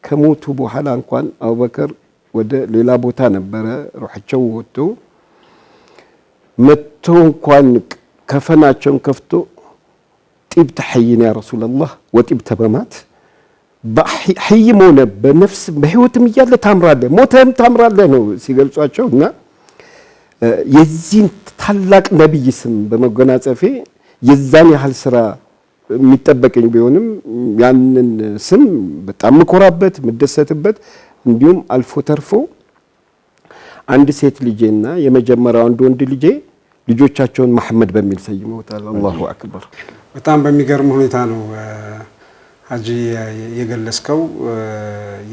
ከሞቱ በኋላ እንኳን አቡበከር ወደ ሌላ ቦታ ነበረ ሩሓቸው ወጥቶ መጥቶ እንኳን ከፈናቸውን ከፍቶ ጢብተ ሐይን ያ ረሱለላህ ወጢብተ በማት በሐይም ሆነ በነፍስ በህይወትም እያለ ታምራለህ፣ ሞተህም ታምራለህ ነው ሲገልጿቸው። እና የዚህን ታላቅ ነቢይ ስም በመጎናጸፌ የዛን ያህል ስራ የሚጠበቀኝ ቢሆንም ያንን ስም በጣም ምኮራበት ምደሰትበት፣ እንዲሁም አልፎ ተርፎ አንድ ሴት ልጄና የመጀመሪያው አንድ ወንድ ልጄ ልጆቻቸውን መሐመድ በሚል ሰይመውታል። አላሁ አክበር። በጣም በሚገርም ሁኔታ ነው ሀጂ የገለጽከው።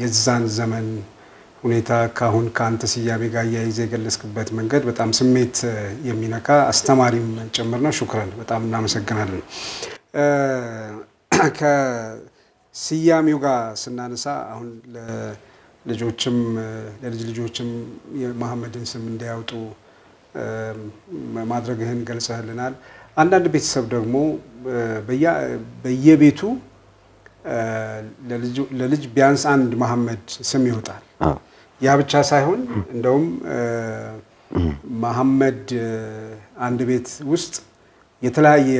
የዛን ዘመን ሁኔታ ካሁን ከአንተ ስያሜ ጋር እያይዘ የገለጽክበት መንገድ በጣም ስሜት የሚነካ አስተማሪም ጭምር ነው። ሹክረን፣ በጣም እናመሰግናለን። ከስያሜው ጋር ስናነሳ አሁን ለልጆችም ለልጅ ልጆችም የመሐመድን ስም እንዲያወጡ ማድረግህን ገልጸህልናል። አንዳንድ ቤተሰብ ደግሞ በየቤቱ ለልጅ ቢያንስ አንድ መሐመድ ስም ይወጣል። ያ ብቻ ሳይሆን እንደውም መሐመድ አንድ ቤት ውስጥ የተለያየ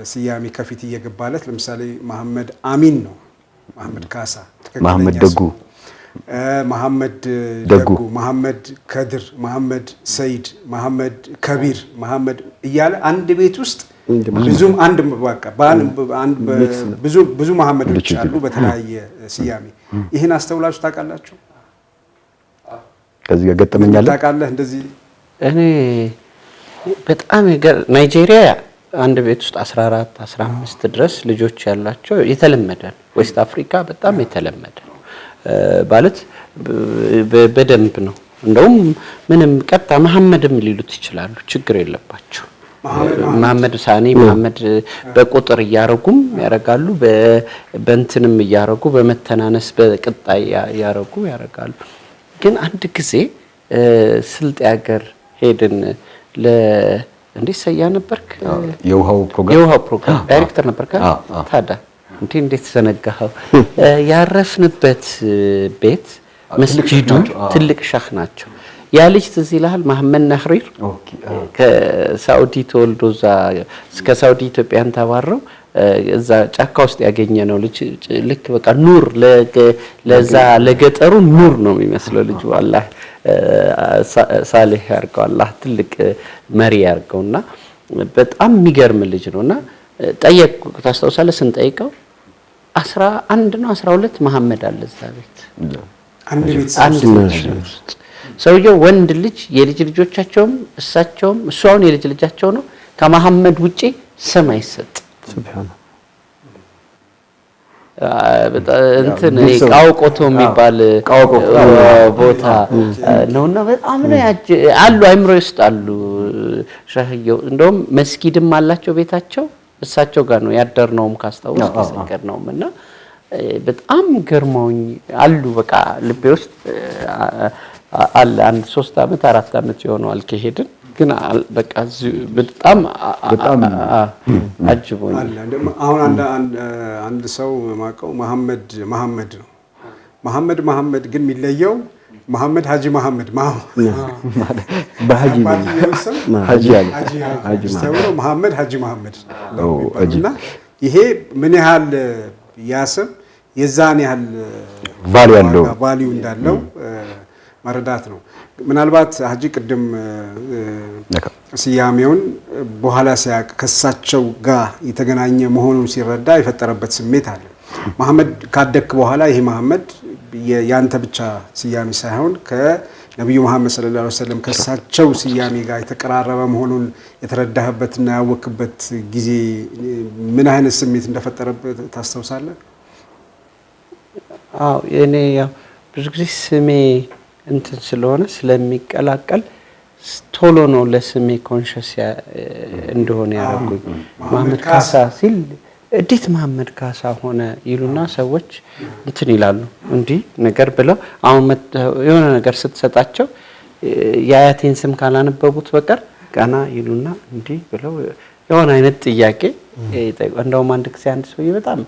ስያሜ ከፊት እየገባለት፣ ለምሳሌ መሐመድ አሚን ነው፣ መሐመድ ካሳ፣ መሐመድ ደጉ፣ መሐመድ ደጉ፣ መሐመድ ከድር፣ መሐመድ ሰይድ፣ መሐመድ ከቢር፣ መሐመድ እያለ አንድ ቤት ውስጥ ብዙም አንድ በቃ ብዙ መሐመዶች አሉ በተለያየ ስያሜ። ይህን አስተውላችሁ ታውቃላችሁ? ከዚህ ጋር ገጠመኛል ታውቃለህ? እንደዚህ እኔ በጣም ናይጄሪያ አንድ ቤት ውስጥ 14 15 ድረስ ልጆች ያላቸው የተለመደ ነው። ዌስት አፍሪካ በጣም የተለመደ ነው ማለት በደንብ ነው። እንደውም ምንም ቀጥታ መሐመድም ሊሉት ይችላሉ፣ ችግር የለባቸው። መሐመድ ሳኒ መሐመድ በቁጥር እያረጉም ያረጋሉ፣ በእንትንም እያረጉ በመተናነስ በቅጣይ ያረጋሉ። ግን አንድ ጊዜ ስልጤ ሀገር ሄድን። እንዴ ሰያ ነበርክ? የውሃው ፕሮግራም ዳይሬክተር ነበርክ? ታዲያ እንዴት ዘነጋኸው? ያረፍንበት ቤት መስጂዱ ትልቅ ሻህ ናቸው። ያ ልጅ ትዝ ይልሃል? መሐመድ ነህሪር ከሳውዲ ተወልዶ እዛ እስከ ሳውዲ ኢትዮጵያን ተባረው እዛ ጫካ ውስጥ ያገኘ ነው ልጅ። ልክ በቃ ኑር ለዛ ለገጠሩ ኑር ነው የሚመስለው ልጁ። አላህ ሳሌህ ያርገው፣ አላህ ትልቅ መሪ ያርገውና በጣም የሚገርም ልጅ ነውና ጠየቅ ታስታውሳለህ? ስንጠይቀው 11 ነው 12 መሐመድ አለ እዛ ቤት አንድ ቤት። ሰውየው ወንድ ልጅ የልጅ ልጆቻቸውም እሳቸውም እሱ አሁን የልጅ ልጃቸው ነው። ከመሐመድ ውጪ ስም አይሰጥ። ሱብሃንአላህ። እንትን ቃውቆቶ የሚባል ቦታ ነውና በጣም ነው አሉ አይምሮ ውስጥ አሉ። ሸህየው እንደውም መስጊድም አላቸው ቤታቸው። እሳቸው ጋር ነው ያደርነውም ካስታውስ ከሰገድነውም እና በጣም ገርመውኝ አሉ። በቃ ልቤ ውስጥ አለ። አንድ 3 ዓመት 4 ዓመት ይሆነዋል ከሄድን፣ ግን በቃ በጣም አጅቦኝ አሁን አንድ ሰው ማቀው መሐመድ ነው። መሐመድ ግን የሚለየው መሐመድ ሀጂ መሐመድ በሀጂ መሐመድ ሀጂ መሐመድ እና ይሄ ምን ያህል ያስብ የዛን ያህል ቫልዩ እንዳለው መረዳት ነው። ምናልባት ሀጂ ቅድም ስያሜውን በኋላ ሲያቅ ከሳቸው ጋር የተገናኘ መሆኑን ሲረዳ የፈጠረበት ስሜት አለ። መሐመድ ካደክ በኋላ ይሄ መሐመድ ያንተ ብቻ ስያሜ ሳይሆን ነብዩ መሐመድ ሰለላሁ ዐለይሂ ወሰለም ከሳቸው ስያሜ ጋር የተቀራረበ መሆኑን የተረዳህበትና ያወክበት ጊዜ ምን አይነት ስሜት እንደፈጠረበት ታስታውሳለህ? አዎ እኔ ያው ብዙ ጊዜ ስሜ እንትን ስለሆነ ስለሚቀላቀል ቶሎ ነው ለስሜ ኮንሸስ እንደሆነ ያደረጉኝ። መሐመድ ካሳ ሲል እንዴት መሐመድ ካሳ ሆነ ይሉና ሰዎች እንትን ይላሉ እንዲህ ነገር ብለው አሁን የሆነ ነገር ስትሰጣቸው የአያቴን ስም ካላነበቡት በቀር ቀና ይሉና እንዲህ ብለው የሆነ አይነት ጥያቄ እንደውም አንድ ጊዜ አንድ ሰውዬ በጣም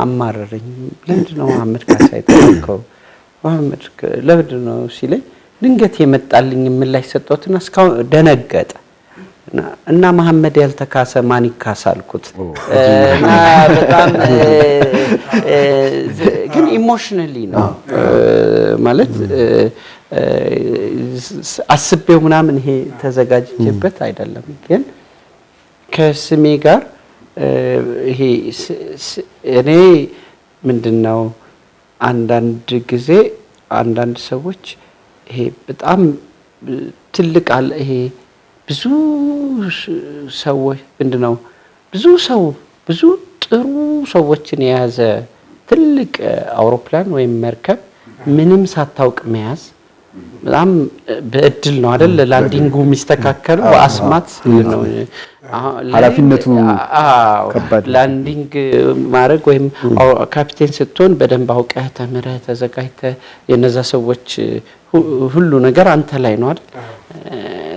አማረረኝ። ለምንድን ነው መሐመድ ካሳ የተባልከው? መሐመድ ለምንድን ነው ሲለኝ ድንገት የመጣልኝ ምላሽ ሰጠሁትና እስካሁን ደነገጠ እና መሐመድ ያልተካሰ ማን ይካሳ አልኩት። እና በጣም ግን ኢሞሽናሊ ነው ማለት አስቤው ምናምን ይሄ ተዘጋጅቼበት አይደለም። ግን ከስሜ ጋር ይሄ እኔ ምንድነው አንዳንድ ጊዜ አንዳንድ ሰዎች ይሄ በጣም ትልቅ አለ ይሄ ብዙ ሰዎች ምንድነው ብዙ ጥሩ ሰዎችን የያዘ ትልቅ አውሮፕላን ወይም መርከብ ምንም ሳታውቅ መያዝ በጣም በእድል ነው አይደል? ላንዲንጉ የሚስተካከለው በአስማት ነው። ኃላፊነቱ ከባድ ላንዲንግ ማድረግ ወይም ካፒቴን ስትሆን በደንብ አውቀህ ተምረህ ተዘጋጅተህ የነዛ ሰዎች ሁሉ ነገር አንተ ላይ ነው አይደል?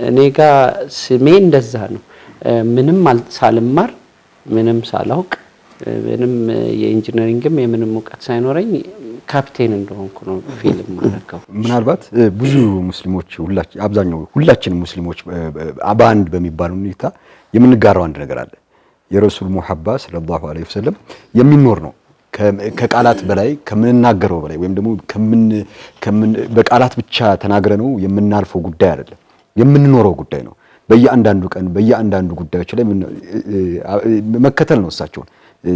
እኔ ጋር ስሜ እንደዛ ነው። ምንም ሳልማር ምንም ሳላውቅ ምንም የኢንጂነሪንግም የምንም እውቀት ሳይኖረኝ ካፒቴን እንደሆንኩ ነው ፊልም ማረከው። ምናልባት ብዙ ሙስሊሞች ሁላችንም ሙስሊሞች በአንድ በሚባል ሁኔታ የምንጋራው አንድ ነገር አለ። የረሱል ሙሐባ ሰለላሁ ዐለይሂ ወሰለም የሚኖር ነው። ከቃላት በላይ ከምንናገረው በላይ ወይም ደግሞ በቃላት ብቻ ተናግረ ነው የምናልፈው ጉዳይ አይደለም፣ የምንኖረው ጉዳይ ነው። በየአንዳንዱ ቀን በየአንዳንዱ ጉዳዮች ላይ መከተል ነው። እሳቸውን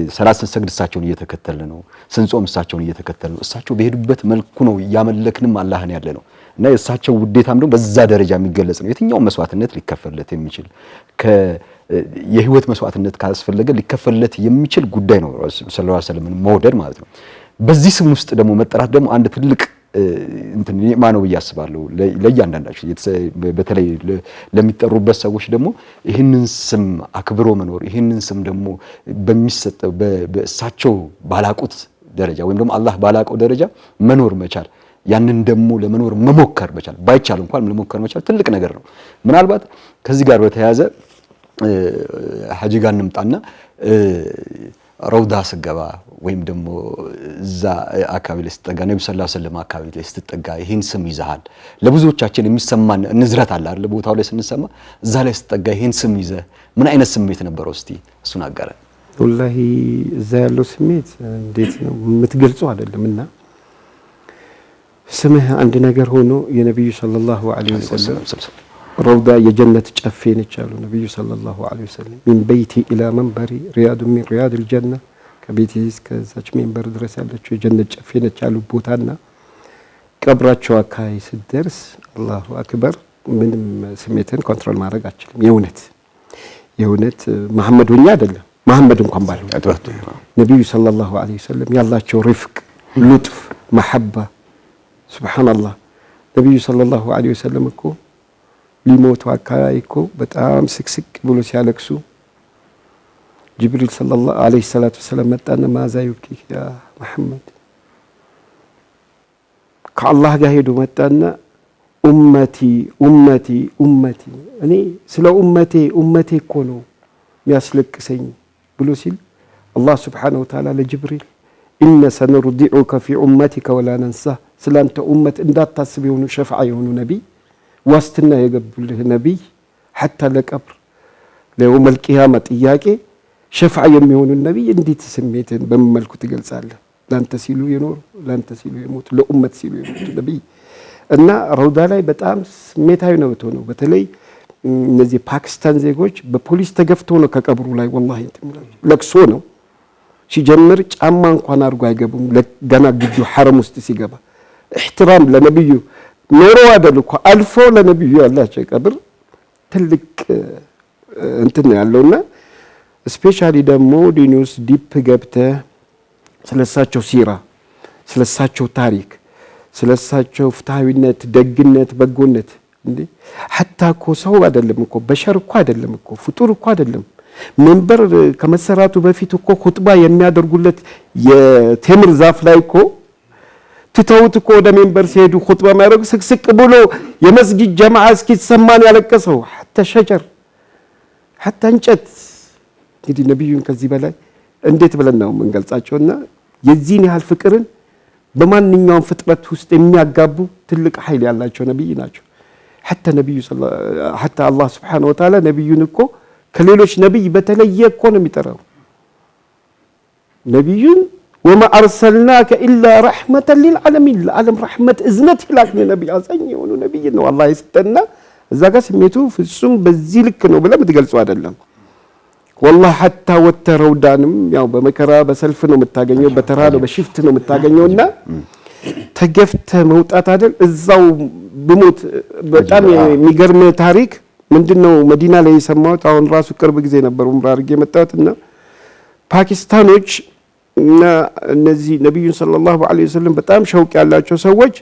ሰላት ስንሰግድ እሳቸውን እየተከተልን ነው። ስንጾም እሳቸውን እየተከተልን ነው። እሳቸው በሄዱበት መልኩ ነው ያመለክንም አላህን ያለ ነው እና የእሳቸው ውዴታም ደግሞ በዛ ደረጃ የሚገለጽ ነው። የትኛው መስዋዕትነት ሊከፈልለት የሚችል የህይወት መስዋዕትነት ካስፈለገ ሊከፈልለት የሚችል ጉዳይ ነው ሰለላሁ ዐለይሂ ወሰለም መውደድ ማለት ነው። በዚህ ስም ውስጥ ደግሞ መጠራት ደግሞ አንድ ትልቅ እንትን ማነው ብዬ አስባለሁ። ለእያንዳንዳቸው በተለይ ለሚጠሩበት ሰዎች ደግሞ ይህንን ስም አክብሮ መኖር፣ ይህንን ስም ደግሞ በሚሰጠው በእሳቸው ባላቁት ደረጃ ወይም ደግሞ አላህ ባላቀው ደረጃ መኖር መቻል፣ ያንን ደግሞ ለመኖር መሞከር መቻል፣ ባይቻል እንኳን ለመሞከር መቻል ትልቅ ነገር ነው። ምናልባት ከዚህ ጋር በተያያዘ ሐጂ ጋር እንምጣና ረውዳ ስገባ ወይም ደግሞ እዛ አካባቢ ላይ ስትጠጋ ነብዩ ሰለላሁ ዐለይሂ ወሰለም አካባቢ ላይ ስትጠጋ ይሄን ስም ይዘሃል። ለብዙዎቻችን የሚሰማን ንዝረት አለ አይደል? ቦታው ላይ ስንሰማ እዛ ላይ ስትጠጋ ይሄን ስም ይዘህ ምን አይነት ስሜት ነበረው? እስቲ እሱን አጋራ። ወላሂ እዛ ያለው ስሜት እንዴት ነው የምትገልጸው አይደለምና ስምህ አንድ ነገር ሆኖ የነብዩ ሰለላሁ ዐለይሂ ወሰለም ረውዳ የጀነት ጨፌ ነች አሉ ነብዩ ሰለላሁ ዐለይሂ ወሰለም። ሚን በይቲ ኢላ መንበሪ ሪያዱ ሚን ሪያድል ጀና፣ ከቤቴ እስከዛች መንበር ድረስ ያለችው የጀነት ጨፌ ነች አሉ ቦታና ቀብራቸው አካባቢ ስትደርስ አላሁ አክበር ምንም ስሜትን ኮንትሮል ማድረግ አትችልም። የእውነት መሐመድ ሆኜ አይደለም መሐመድ እንኳን ባለው ነብዩ ሰለላሁ ዐለይሂ ወሰለም ያላቸው ሪፍቅ፣ ሉጥፍ፣ መሐባ ሱብሃንአላህ። ነብዩ ሰለላሁ ዐለይሂ ወሰለም እኮ ሊሞቱ አካባቢ እኮ በጣም ስቅስቅ ብሎ ሲያለቅሱ ጅብሪል ሰለላሁ ዐለይሂ ወሰለም መጣና ማዛ ይብኪ ያ መሐመድ ከአላህ ጋር ሄዶ መጣና ኡመቲ ኡመቲ ኡመቲ እኔ ስለ ኡመቴ እኮ ነው የሚያስለቅሰኝ ብሎ ሲል አላህ ሱብሓነሁ ወተዓላ ለጅብሪል ኢነ ሰነርዲዑከ ፊ ኡመቲከ ወላ ነንሳ ስላንተ ኡመት እንዳታስብ የሆኑ ሸፍዓ የሆኑ ነቢይ ዋስትና የገቡልህ ነቢይ ሐታ ለቀብር ለየውመል ቂያማ ጥያቄ ሸፍዓ የሚሆኑ ነቢይ እንዴት ስሜትን በመልኩ ትገልጻለህ? ላንተ ሲሉ የኖሩ ላንተ ሲሉ የሞቱ ለኡመት ሲሉ የሞቱ ነቢይ እና ረውዳ ላይ በጣም ስሜታዊ ነው የምትሆነው። በተለይ እነዚህ ፓኪስታን ዜጎች በፖሊስ ተገፍተው ነው ከቀብሩ ላይ ወላሂ ለቅሶ ነው ሲጀምር ጫማ እንኳን አድርጎ አይገቡም። ገና ግጁ ሐረም ውስጥ ሲገባ ኢህትራም ለነብዩ ኖሮ አይደል እኮ አልፎ ለነብዩ ያላቸው ቀብር ትልቅ እንትን ያለውና ስፔሻሊ ደግሞ ዲኒውስ ዲፕ ገብተህ ስለሳቸው ሲራ ስለሳቸው ታሪክ ስለሳቸው ፍትሃዊነት፣ ደግነት፣ በጎነት እንዴ ሐታ እኮ ሰው አይደለም እኮ በሸር እኮ አይደለም እኮ ፍጡር እኮ አይደለም። መንበር ከመሰራቱ በፊት እኮ ኹጥባ የሚያደርጉለት የቴምር ዛፍ ላይ እኮ ትተውት እኮ ወደ መንበር ሲሄዱ ኹጥባ ማድረግ ስቅስቅ ብሎ የመስጊድ ጀማዓ እስኪሰማን ያለቀሰው ሐታ ሸጀር ሐታ እንጨት። እንግዲህ ነብዩን ከዚህ በላይ እንዴት ብለን ነው የምንገልጻቸውና የዚህን ያህል ፍቅርን በማንኛውም ፍጥረት ውስጥ የሚያጋቡ ትልቅ ኃይል ያላቸው ነብይ ናቸው። ሐታ አላህ Subhanahu Wa Ta'ala ነብዩን እኮ ከሌሎች ነብይ በተለየ እኮ ነው የሚጠራው። ነብዩን ወማ አርሰልናከ ኢላ ረሕመተን ሊልዓለሚን ለዓለም ረሕመት እዝነት ይላክነ ነብይ አዛኝ የሆኑ ነብይ ነው አላህ ይስጠና። እዛ ጋር ስሜቱ ፍጹም በዚህ ልክ ነው ብለህ የምትገልጸው አይደለም። والله حتى ወተረውዳንም ያው በመከራ በሰልፍ ነው የምታገኘው፣ በተራ ነው በሽፍት ነው የምታገኘውና ተገፍተ መውጣት አይደል እዛው ብሞት። በጣም የሚገርም ታሪክ ምንድነው መዲና ላይ የሰማሁት አሁን ራሱ ቅርብ ጊዜ ነበር ኡምራ አድርጌ መጣሁትና ፓኪስታኖች እና እነዚህ ነብዩን ሰለላሁ ዐለይሂ ወሰለም በጣም ሸውቅ ያላቸው ሰዎች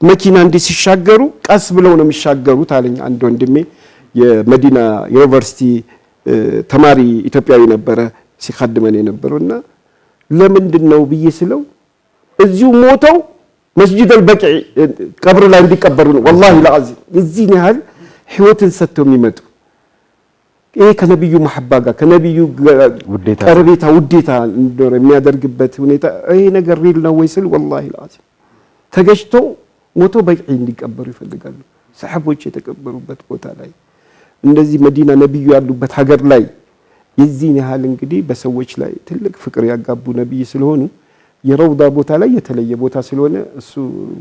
መኪና እንዲህ ሲሻገሩ ቀስ ብለው ነው የሚሻገሩት አለኝ አንድ ወንድሜ። የመዲና ዩኒቨርሲቲ ተማሪ ኢትዮጵያዊ ነበረ ሲخدመን የነበረውና ለምንድነው ብዬ ስለው እዚሁ ሞተው መስጂድ አልበቂዕ ቀብር ላይ እንዲቀበሩ ነው። والله العظيم እዚህ ያህል ህይወትን ሰጥተው የሚመጡ ይሄ ከነብዩ መሐባ ጋር ከነብዩ ቀርቤታ ውዴታ እንደሆነ የሚያደርግበት ሁኔታ ይሄ ነገር ሪል ነው ወይ ስል والله العظيم ተገጭተው ሞቶ በቂዕ እንዲቀበሩ ይፈልጋሉ። ሰሃቦች የተቀበሩበት ቦታ ላይ እንደዚህ መዲና ነብዩ ያሉበት ሀገር ላይ የዚህን ያህል እንግዲህ በሰዎች ላይ ትልቅ ፍቅር ያጋቡ ነብይ ስለሆኑ የረውዳ ቦታ ላይ የተለየ ቦታ ስለሆነ እሱ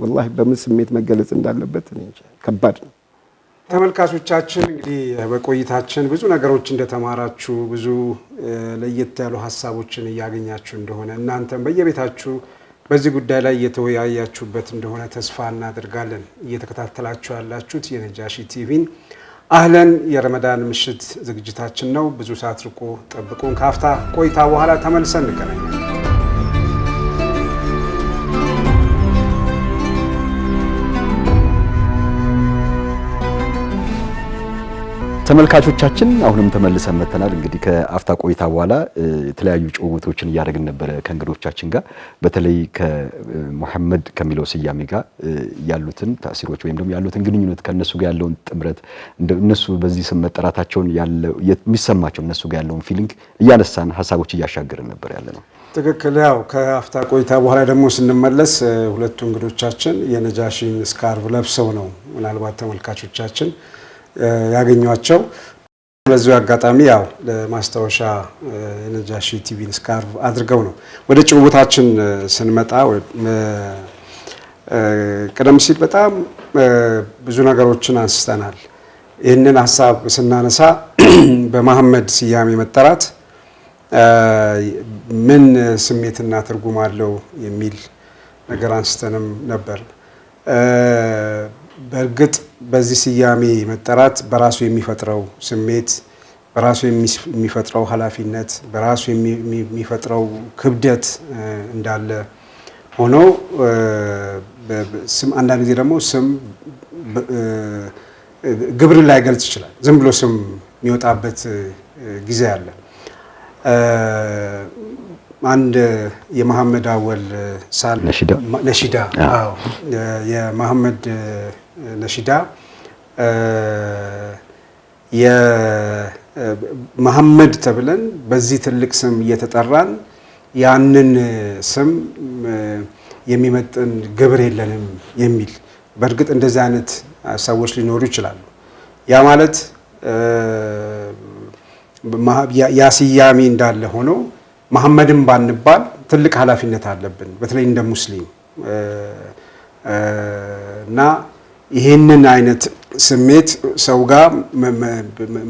والله በምን ስሜት መገለጽ እንዳለበት እንጂ ከባድ ነው። ተመልካቾቻችን እንግዲህ በቆይታችን ብዙ ነገሮች እንደተማራችሁ ብዙ ለየት ያሉ ሀሳቦችን እያገኛችሁ እንደሆነ እናንተም በየቤታችሁ በዚህ ጉዳይ ላይ እየተወያያችሁበት እንደሆነ ተስፋ እናደርጋለን። እየተከታተላችሁ ያላችሁት የነጃሺ ቲቪን አህለን የረመዳን ምሽት ዝግጅታችን ነው። ብዙ ሳትርቁ ጠብቁን። ካፍታ ቆይታ በኋላ ተመልሰን እንገናኛለን። ተመልካቾቻችን አሁንም ተመልሰን መተናል። እንግዲህ ከአፍታ ቆይታ በኋላ የተለያዩ ጭውውቶችን እያደረግን ነበረ ከእንግዶቻችን ጋር በተለይ ከሙሐመድ ከሚለው ስያሜ ጋር ያሉትን ታሲሮች ወይም ደግሞ ያሉትን ግንኙነት ከነሱ ጋር ያለውን ጥምረት እነሱ በዚህ ስም መጠራታቸውን ያለው የሚሰማቸው እነሱ ጋር ያለውን ፊሊንግ እያነሳን ሀሳቦች እያሻገርን ነበር ያለ ነው። ትክክል። ያው ከአፍታ ቆይታ በኋላ ደግሞ ስንመለስ ሁለቱ እንግዶቻችን የነጃሺን ስካርቭ ለብሰው ነው ምናልባት ተመልካቾቻችን ያገኟቸው። በዚሁ አጋጣሚ ያው ለማስታወሻ የነጃሺ ቲቪን ስካርቭ አድርገው ነው። ወደ ጭውውታችን ስንመጣ ቀደም ሲል በጣም ብዙ ነገሮችን አንስተናል። ይህንን ሀሳብ ስናነሳ በመሐመድ ስያሜ መጠራት ምን ስሜትና ትርጉም አለው የሚል ነገር አንስተንም ነበር። በእርግጥ በዚህ ስያሜ መጠራት በራሱ የሚፈጥረው ስሜት፣ በራሱ የሚፈጥረው ኃላፊነት፣ በራሱ የሚፈጥረው ክብደት እንዳለ ሆኖ ስም አንዳንድ ጊዜ ደግሞ ስም ግብርን ላይ ገልጽ ይችላል። ዝም ብሎ ስም የሚወጣበት ጊዜ አለ። አንድ የመሐመድ አወል ሳል ነሺዳ አዎ የመሐመድ ነሺዳ የመሐመድ ተብለን በዚህ ትልቅ ስም እየተጠራን ያንን ስም የሚመጥን ግብር የለንም የሚል በእርግጥ እንደዚህ አይነት ሰዎች ሊኖሩ ይችላሉ። ያ ማለት ያ ስያሜ እንዳለ ሆኖ መሐመድን ባንባል ትልቅ ኃላፊነት አለብን በተለይ እንደ ሙስሊም እና ይሄንን አይነት ስሜት ሰው ጋር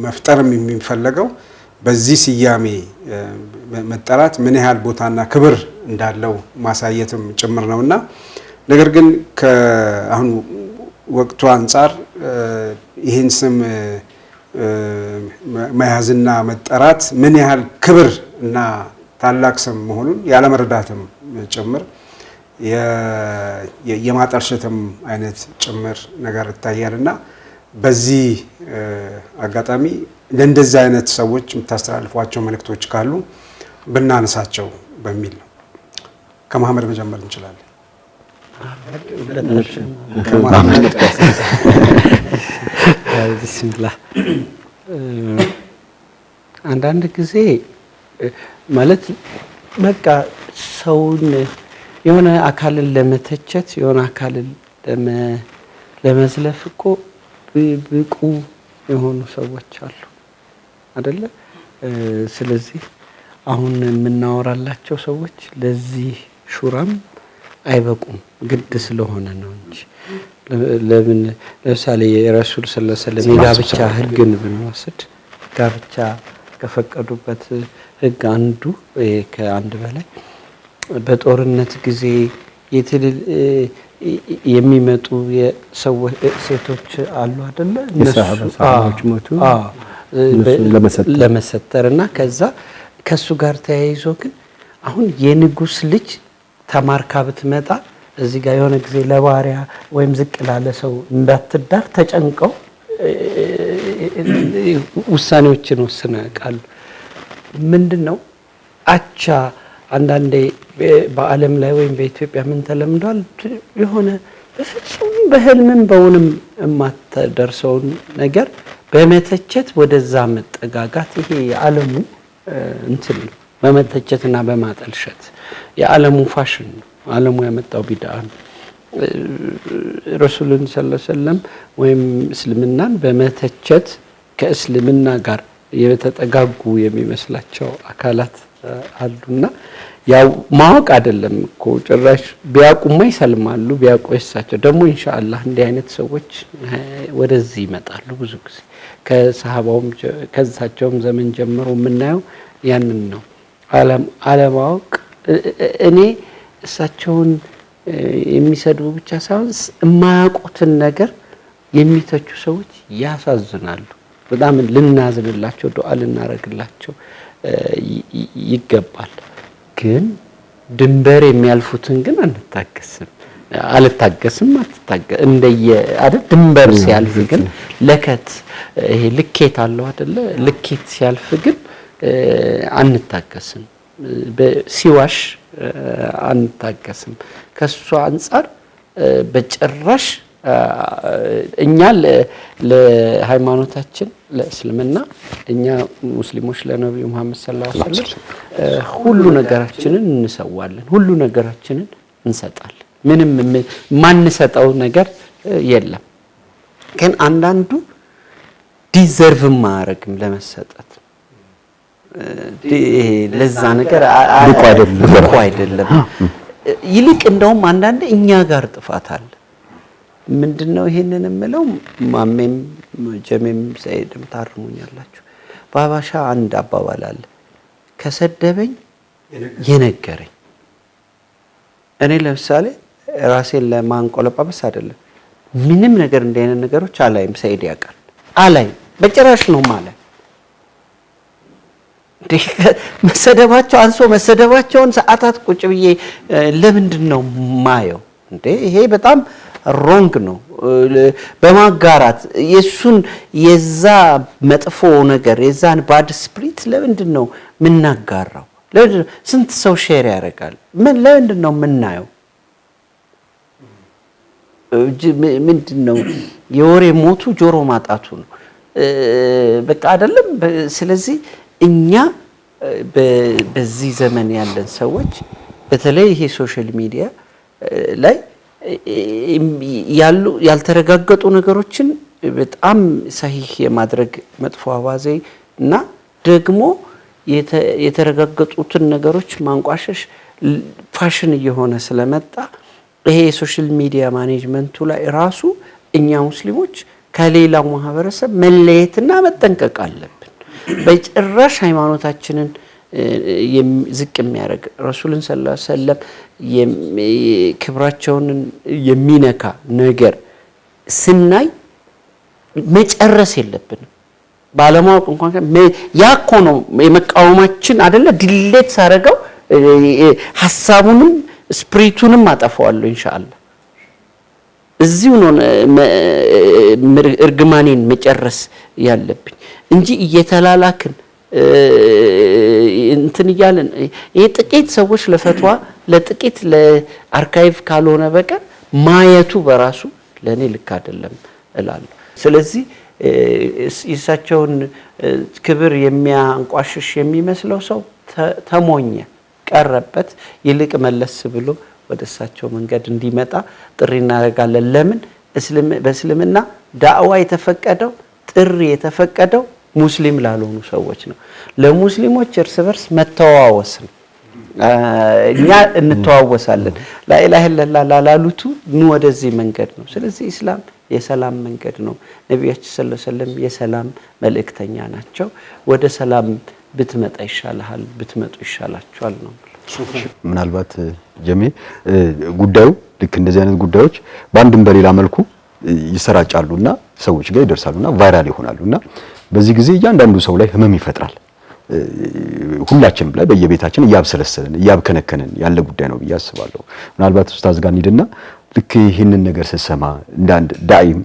መፍጠርም የሚፈልገው በዚህ ስያሜ መጠራት ምን ያህል ቦታና ክብር እንዳለው ማሳየትም ጭምር ነውና ነገር ግን አሁን ወቅቱ አንጻር ይህን ስም መያዝና መጠራት ምን ያህል ክብር እና ታላቅ ስም መሆኑን ያለመረዳትም ጭምር የማጠልሸትም አይነት ጭምር ነገር ይታያልና በዚህ አጋጣሚ ለእንደዚህ አይነት ሰዎች የምታስተላልፏቸው መልእክቶች ካሉ ብናነሳቸው በሚል ነው። ከመሐመድ መጀመር እንችላለን። ቢስሚላህ አንዳንድ ጊዜ ማለት በቃ ሰውን የሆነ አካልን ለመተቸት የሆነ አካልን ለመዝለፍ እኮ ብቁ የሆኑ ሰዎች አሉ አይደለ? ስለዚህ አሁን የምናወራላቸው ሰዎች ለዚህ ሹራም አይበቁም፣ ግድ ስለሆነ ነው እንጂ። ለምን ለምሳሌ የረሱል ሰለላሁ ዐለይሂ ወሰለም የጋብቻ ህግን ብንወስድ ጋብቻ ከፈቀዱበት ህግ አንዱ ከአንድ በላይ በጦርነት ጊዜ የሚመጡ ሴቶች አሉ አይደለ? እነሱ ለመሰተርና ከሱ ጋር ተያይዞ ግን አሁን የንጉስ ልጅ ተማርካ ብትመጣ እዚህ ጋር የሆነ ጊዜ ለባሪያ ወይም ዝቅ ላለ ሰው እንዳትዳር ተጨንቀው ውሳኔዎችን ወስነው ያውቃሉ። ምንድነው አቻ አንዳንዴ በዓለም ላይ ወይም በኢትዮጵያ ምን ተለምዷል? የሆነ በፍጹም በህልምም በውንም የማትደርሰውን ነገር በመተቸት ወደዛ መጠጋጋት፣ ይሄ የዓለሙ እንትን ነው። በመተቸትና በማጠልሸት የዓለሙ ፋሽን ነው። ዓለሙ ያመጣው ቢድዓ ነው። ረሱልን ሰለላሁ ዐለይሂ ወሰለም ወይም እስልምናን በመተቸት ከእስልምና ጋር የተጠጋጉ የሚመስላቸው አካላት አሉና ያው ማወቅ አይደለም እኮ ጭራሽ ቢያውቁማ ይሰልማሉ። ቢያውቁ እሳቸው ደግሞ ኢንሻአላህ እንዲህ አይነት ሰዎች ወደዚህ ይመጣሉ። ብዙ ጊዜ ከሰሃባውም ከዛቸውም ዘመን ጀምሮ የምናየው ያንን ነው። አለማወቅ እኔ እሳቸውን የሚሰድቡ ብቻ ሳይሆን የማያውቁትን ነገር የሚተቹ ሰዎች ያሳዝናሉ። በጣም ልናዝንላቸው፣ ዱዓ ልናረግላቸው ይገባል። ግን ድንበር የሚያልፉትን ግን አልታገስም እንደየ አይደል? ድንበር ሲያልፍ ግን ይሄ ልኬት አለው አይደለ? ልኬት ሲያልፍ ግን አንታገስም። ሲዋሽ አንታገስም። ከሱ አንፃር በጭራሽ እኛ ለሃይማኖታችን ለእስልምና እኛ ሙስሊሞች ለነብዩ መሐመድ ሰለላሁ ዐለይሂ ወሰለም ሁሉ ነገራችንን እንሰዋለን፣ ሁሉ ነገራችንን እንሰጣለን። ምንም ማንሰጠው ነገር የለም። ግን አንዳንዱ ዲዘርቭ ማረግም ለመሰጠት ለዛ ነገር ብቁ አይደለም። ይልቅ እንደውም አንዳንድ እኛ ጋር ጥፋት አለ። ምንድነው ይሄንን የምለው? ማሜም ጀሜም ሰይድም ታርሙኛላችሁ። በሀበሻ አንድ አባባል አለ፣ ከሰደበኝ የነገረኝ። እኔ ለምሳሌ ራሴን ለማንቆለጳበስ አይደለም፣ ምንም ነገር እንደ አይነት ነገሮች አላይም። ሰይድ ያውቃል፣ አላይም በጭራሽ ነው ማለት መሰደባቸው አንሶ መሰደባቸውን ሰዓታት ቁጭ ብዬ ለምንድን ነው ማየው እንዴ? ይሄ በጣም ሮንግ ነው። በማጋራት የዛ መጥፎ ነገር የዛን ባድ ስፕሪት ለምንድን ነው ምናጋራው? ለምንድን ነው ስንት ሰው ሼር ያደርጋል? ለምንድን ነው የምናየው? ምንድን ነው የወሬ ሞቱ ጆሮ ማጣቱ ነው በቃ አይደለም። ስለዚህ እኛ በዚህ ዘመን ያለን ሰዎች በተለይ ይሄ ሶሻል ሚዲያ ላይ ያልተረጋገጡ ነገሮችን በጣም ሰሂህ የማድረግ መጥፎ አባዜ እና ደግሞ የተረጋገጡትን ነገሮች ማንቋሸሽ ፋሽን እየሆነ ስለመጣ ይሄ የሶሻል ሚዲያ ማኔጅመንቱ ላይ ራሱ እኛ ሙስሊሞች ከሌላው ማህበረሰብ መለየትና መጠንቀቅ አለብን። በጭራሽ ሃይማኖታችንን ዝቅ የሚያደርግ ረሱልን ሰለላሁ ዐለይሂ ወሰለም ክብራቸውን የሚነካ ነገር ስናይ መጨረስ የለብንም። ባለማወቅ እንኳን ያኮ ነው የመቃወማችን አይደለ ዲሌት ሳረጋው ሐሳቡንም ስፒሪቱንም አጠፋዋለሁ ኢንሻአላህ። እዚሁ ነው እርግማኔን መጨረስ ያለብኝ እንጂ እየተላላክን እንትን ይያለን ይሄ ጥቂት ሰዎች ለፈትዋ ለጥቂት ለአርካይቭ ካልሆነ በቀር ማየቱ በራሱ ለኔ ልክ አይደለም እላለሁ። ስለዚህ ኢሳቸውን ክብር የሚያንቋሽሽ የሚመስለው ሰው ተሞኘ ቀረበት። ይልቅ መለስ ብሎ ወደ እሳቸው መንገድ እንዲመጣ ጥሪ እናደርጋለን። ለምን በእስልምና ዳዕዋ የተፈቀደው ጥሪ የተፈቀደው ሙስሊም ላልሆኑ ሰዎች ነው። ለሙስሊሞች እርስ በርስ መተዋወስ ነው። እኛ እንተዋወሳለን። ላኢላሀ ኢለላህ ላላሉቱ ኑ ወደዚህ መንገድ ነው። ስለዚህ ኢስላም የሰላም መንገድ ነው። ነብያችን ሰለላሁ ዐለይሂ ወሰለም የሰላም መልእክተኛ ናቸው። ወደ ሰላም ብትመጣ ይሻላል ብትመጡ ይሻላችኋል ነው። ምናልባት ጀሜ ጉዳዩ ልክ እንደዚህ አይነት ጉዳዮች በአንድም በሌላ መልኩ ይሰራጫሉና ሰዎች ጋር ይደርሳሉና ቫይራል ይሆናሉና በዚህ ጊዜ እያንዳንዱ ሰው ላይ ህመም ይፈጥራል። ሁላችንም ላይ በየቤታችን እያብሰለሰለን እያብከነከነን ያለ ጉዳይ ነው ብዬ አስባለሁ። ምናልባት ኡስታዝ ጋር እንሂድና ልክ ይህንን ነገር ስትሰማ እንዳንድ ዳኢም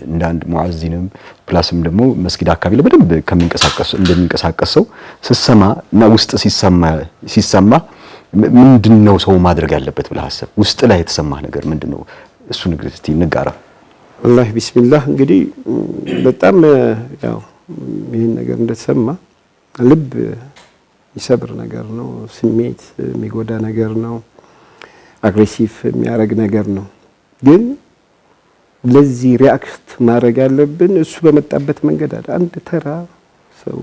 እንዳንድ ሙአዚንም ፕላስም ደግሞ መስጊድ አካባቢ ላይ በደንብ እንደሚንቀሳቀስ ሰው ስትሰማ እና ውስጥ ሲሰማ ምንድነው ሰው ማድረግ ያለበት ብለህ አሰብ? ውስጥ ላይ የተሰማህ ነገር ምንድነው? እሱ ነገር እስቲ ንጋራ። والله بسم الله እንግዲህ በጣም ያው ይሄን ነገር እንደተሰማ ልብ ይሰብር ነገር ነው። ስሜት የሚጎዳ ነገር ነው። አግሬሲቭ የሚያረግ ነገር ነው። ግን ለዚህ ሪአክት ማድረግ ያለብን እሱ በመጣበት መንገድ አይደል። አንድ ተራ ሰው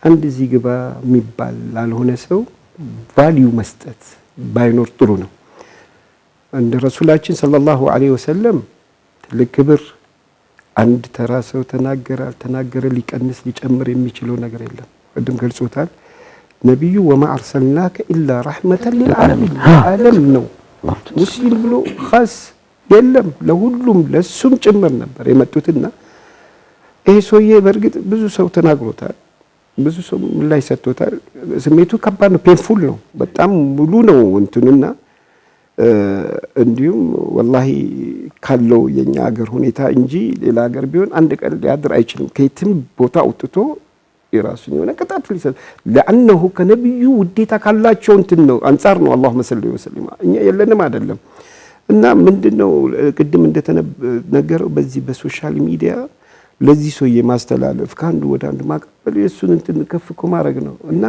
አንድ እዚህ ግባ የሚባል ላልሆነ ሰው ቫልዩ መስጠት ባይኖር ጥሩ ነው። እንደ ረሱላችን ሰለላሁ ዐለይሂ ወሰለም ትልቅ ክብር አንድ ተራ ሰው ተናገረ ሊቀንስ ሊጨምር የሚችለው ነገር የለም። ቅድም ገልጾታል ነብዩ ወማ አርሰልናከ ኢላ ረህመተን ሊልዓለሚን ዓለም ነው ሙስሊም ብሎ ኻስ የለም ለሁሉም ለሱም ጭምር ነበር የመጡትና ይሄ ሰውዬ በእርግጥ ብዙ ሰው ተናግሮታል፣ ብዙ ሰው ላይ ሰጥቶታል። ስሜቱ ከባድ ነው፣ ፔንፉል ነው፣ በጣም ሙሉ ነው እንትንና እንዲሁም ወላሂ ካለው የኛ ሀገር ሁኔታ እንጂ ሌላ ሀገር ቢሆን አንድ ቀን ሊያድር አይችልም። ከየትም ቦታ አውጥቶ የራሱን የሆነ ቅጣት ሊሰጥ ለአንሁ ከነብዩ ውዴታ ካላቸው እንትን ነው አንጻር ነው። አላሁመ ሰሊ ወሰለም እኛ የለንም አይደለም። እና ምንድነው ቅድም እንደተነገረው በዚህ በሶሻል ሚዲያ ለዚህ ሰው የማስተላለፍ ካንዱ ወደ አንዱ ማቀበል የሱን እንትን ከፍኮ ማድረግ ነው። እና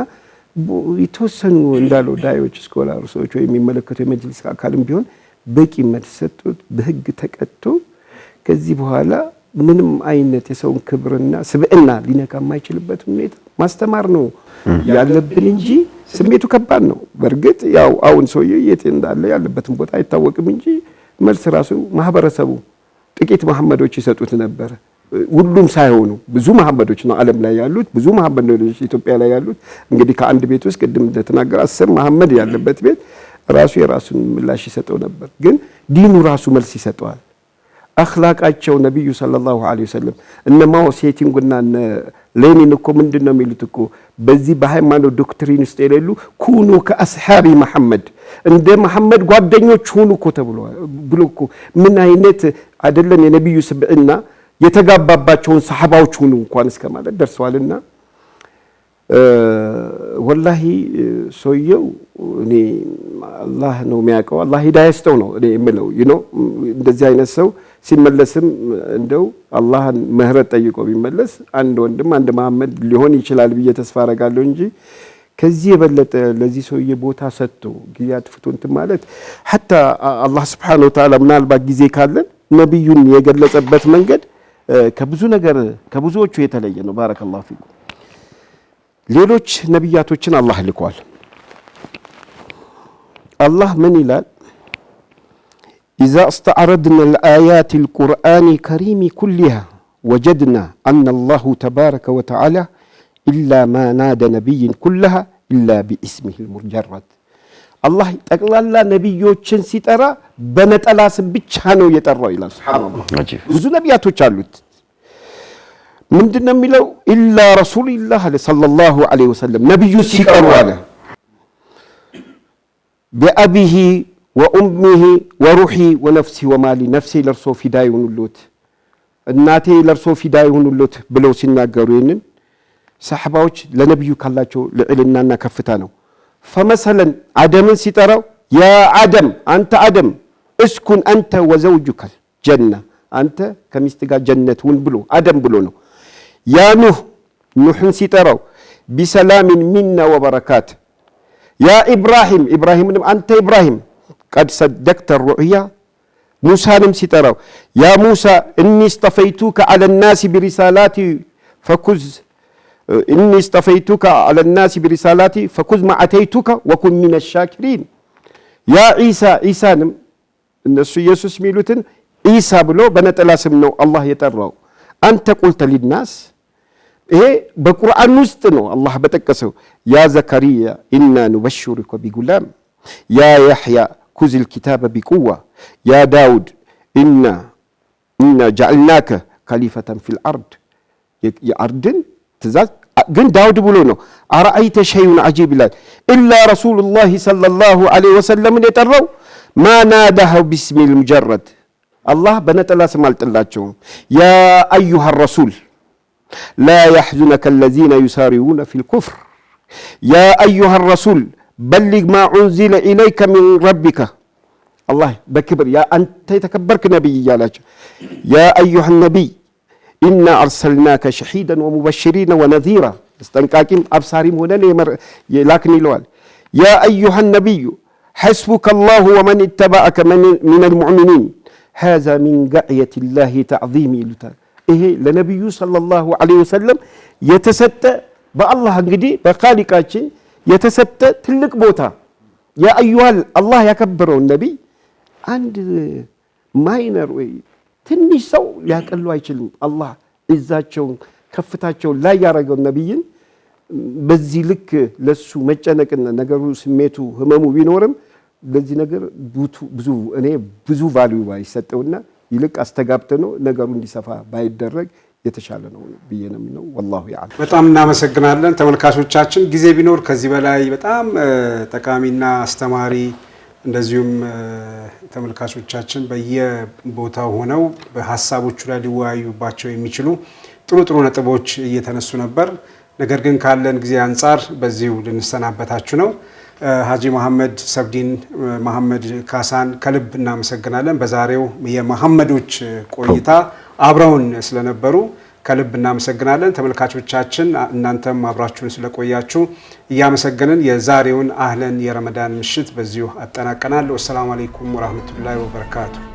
የተወሰኑ እንዳለው ዳዮች ስኮላር ሰዎች ወይ የሚመለከቱ የመጅልስ አካልም ቢሆን በቂ መልስ ሰጥቶት በህግ ተቀጥቶ ከዚህ በኋላ ምንም አይነት የሰውን ክብርና ስብዕና ሊነካ የማይችልበት ሁኔታ ማስተማር ነው ያለብን እንጂ ስሜቱ ከባድ ነው። በእርግጥ ያው አሁን ሰውዬ የት እንዳለ ያለበትን ቦታ አይታወቅም እንጂ መልስ ራሱ ማህበረሰቡ ጥቂት መሐመዶች ይሰጡት ነበር። ሁሉም ሳይሆኑ ብዙ መሐመዶች ነው ዓለም ላይ ያሉት፣ ብዙ መሐመዶች ኢትዮጵያ ላይ ያሉት። እንግዲህ ከአንድ ቤት ውስጥ ቅድም እንደተናገረ 10 መሐመድ ያለበት ቤት ራሱ የራሱን ምላሽ ይሰጠው ነበር። ግን ዲኑ ራሱ መልስ ይሰጠዋል። አኽላቃቸው ነብዩ ሰለላሁ ዐለይሂ ወሰለም እነ ማኦ ሴቲንግና እነ ሌኒን እኮ ምንድነው የሚሉት እኮ በዚህ በሃይማኖት ዶክትሪን ውስጥ የሌሉ ኩኑ ከአስሐቢ መሐመድ እንደ መሐመድ ጓደኞች ሁኑ እኮ ተብሏል ብሎ እኮ ምን አይነት አይደለም የነብዩ ስብዕና የተጋባባቸውን ሰሃባዎች ሁኑ እንኳን እስከማለት ደርሰዋልና ወላሂ ሰውየው እኔ አላህ ነው የሚያውቀው። አላህ ሂዳያ ይስጠው ነው እኔ የምለው እንደዚህ አይነት ሰው ሲመለስም እንደው አላህን ምህረት ጠይቆ ቢመለስ አንድ ወንድም አንድ መሐመድ ሊሆን ይችላል ብዬ ተስፋ አደርጋለሁ እንጂ ከዚህ የበለጠ ለዚህ ሰውዬ ቦታ ሰጥቶ ጊዜ አጥፍቶ እንትን ማለት ሐታ አላህ Subhanahu Wa Ta'ala ምናልባት ጊዜ ካለን ነብዩን የገለጸበት መንገድ ከብዙ ነገር ከብዙዎቹ የተለየ ነው። ባረከላሁ ፊኩም። ሌሎች ነብያቶችን አላህ ልኳል። አላህ ምን ይላል? إذا استعرضنا الآيات القرآن الكريم كلها وجدنا أن الله تبارك وتعالى إلا ما نادى نبي كلها إلا باسمه المجرد አላህ ጠቅላላ ነብዮችን ሲጠራ በነጠላ ስም ብቻ ነው የጠራው ይላል። ሱብሃንአላህ ብዙ ነቢያቶች አሉት። ምንድነው የሚለው? ኢላ ረሱልላህ ሰለላሁ ዐለይሂ ወሰለም ነብዩ ሲቀሩ አለ በአቢሂ ወኡሚሂ ወሩሂ ወነፍሲ ወማሊ ነፍሴ ለርሶ ፊዳ ይሁኑልዎት እናቴ ለርሶ ፊዳ ይሁኑልዎት ብለው ሲናገሩ ይህንን ሰሐባዎች ለነብዩ ካላቸው ልዕልናና ከፍታ ነው። ፈመሰለን አደምን ሲጠራው ያ አደም አንተ አደም እስኩን አንተ ወዘውጁከል ጀና አንተ ከሚስት ጋር ጀነት ሁን ብሎ አደም ብሎ ነው። ያ ኑህ ኑህን ሲጠራው ቢሰላሚን ሚና ወበረካት ያ ኢብራሂም ኢብራሂምንም አንተ ኢብራሂም ቀድ ሰደቅተ ሩእያ ሙሳንም ሲጠራው ያ ሙሳ እኒ እስጠፈይቱከ ዐለ ናሲ ቢሪሳላቲ ፈኩዝ እኒ እስጠፈይቱከ ዐለ ናሲ ቢሪሳላቲ ፈኩዝ ማ አተይቱከ ወኩን ሚነ ሻኪሪን ያ ዒሳ ዒሳንም እነሱ ኢየሱስ የሚሉትን ዒሳ ብሎ በነጠላ ስም ነው አላህ የጠራው። አንተ ቁልተ ሊናስ ይሄ በቁርአን ውስጥ ነው አላህ በጠቀሰው። ያ ዘከሪያ ኢና ኑበሽሩከ ቢጉላም ያ ያሕያ ኩዝል ኪታበ ቢቁዋ ያ ዳውድ ኢና ጀዐልናከ ከሊፈተን ፊል አርድ የአርድን ትእዛዝ ግን ዳውድ ብሎ ነው። አረአይተ ሸይኡን ዐጂብ ይላል። ኢላ ረሱሉላህ ሰለላሁ ዐለይሂ ወሰለምን የጠራው ማ ናዳሁ ቢስሚል ሙጀረድ አላህ በነጠላ ስም አልጠላቸውም። ያ አዩሃ ረሱል ላ የሕዙነከ አለዚነ ዩሳሪዑነ ፊል ኩፍር ያ አዩሃ ረሱል በሊግ ማ ኡንዚለ ኢለይከ ሚን ረቢከ አላህ በክብር ያ አንተ የተከበርክ ነቢይ እያላቸው ያ አዩሃ ነቢይ ኢና አርሰልናከ ሸሂደን ወሙበሽሪነ ወነዚራ አስጠንቃቂም አብሳሪም ሆነን የላክን ይለዋል። ያ አዩሃ ነቢዩ ሐስቡከ አላሁ ወመን ኢተበዐከ ሚነል ሙእሚኒን ሃዛ ሚን ገዕየቲላሂ ተዕዚም ይሉታል። ይሄ ለነቢዩ ሰለላሁ ዐለይሂ ወሰለም የተሰጠ በአላህ እንግዲህ በኻሊቃችን የተሰጠ ትልቅ ቦታ የአዩሃል አላህ ያከበረውን ነቢይ አንድ ማይነር ወይ ትንሽ ሰው ሊያቀሉ አይችልም። አላህ እዛቸውን ከፍታቸውን ላይ ያደረገውን ነቢይን በዚህ ልክ ለሱ መጨነቅና ነገሩ ስሜቱ ህመሙ ቢኖርም ለዚህ ነገር ብዙ ቫልዩ ባይሰጠውና ይልቅ አስተጋብተ ነው ነገሩ እንዲሰፋ ባይደረግ የተሻለ ነው ብዬ ነው። ወላሁ ያዕለም። በጣም እናመሰግናለን ተመልካቾቻችን። ጊዜ ቢኖር ከዚህ በላይ በጣም ጠቃሚና አስተማሪ እንደዚሁም ተመልካቾቻችን በየቦታው ሆነው በሐሳቦቹ ላይ ሊወያዩባቸው የሚችሉ ጥሩ ነጥቦች እየተነሱ ነበር። ነገር ግን ካለን ጊዜ አንጻር በዚሁ ልንሰናበታችሁ ነው። ሀጂ መሐመድ ሰብዲን መሐመድ ካሳን ከልብ እናመሰግናለን። በዛሬው የመሐመዶች ቆይታ አብረውን ስለነበሩ ከልብ እናመሰግናለን። ተመልካቾቻችን እናንተም አብራችሁን ስለቆያችሁ እያመሰገንን የዛሬውን አህለን የረመዳን ምሽት በዚሁ አጠናቀናል። ወሰላሙ አለይኩም ወራህመቱላሂ ወበረካቱ።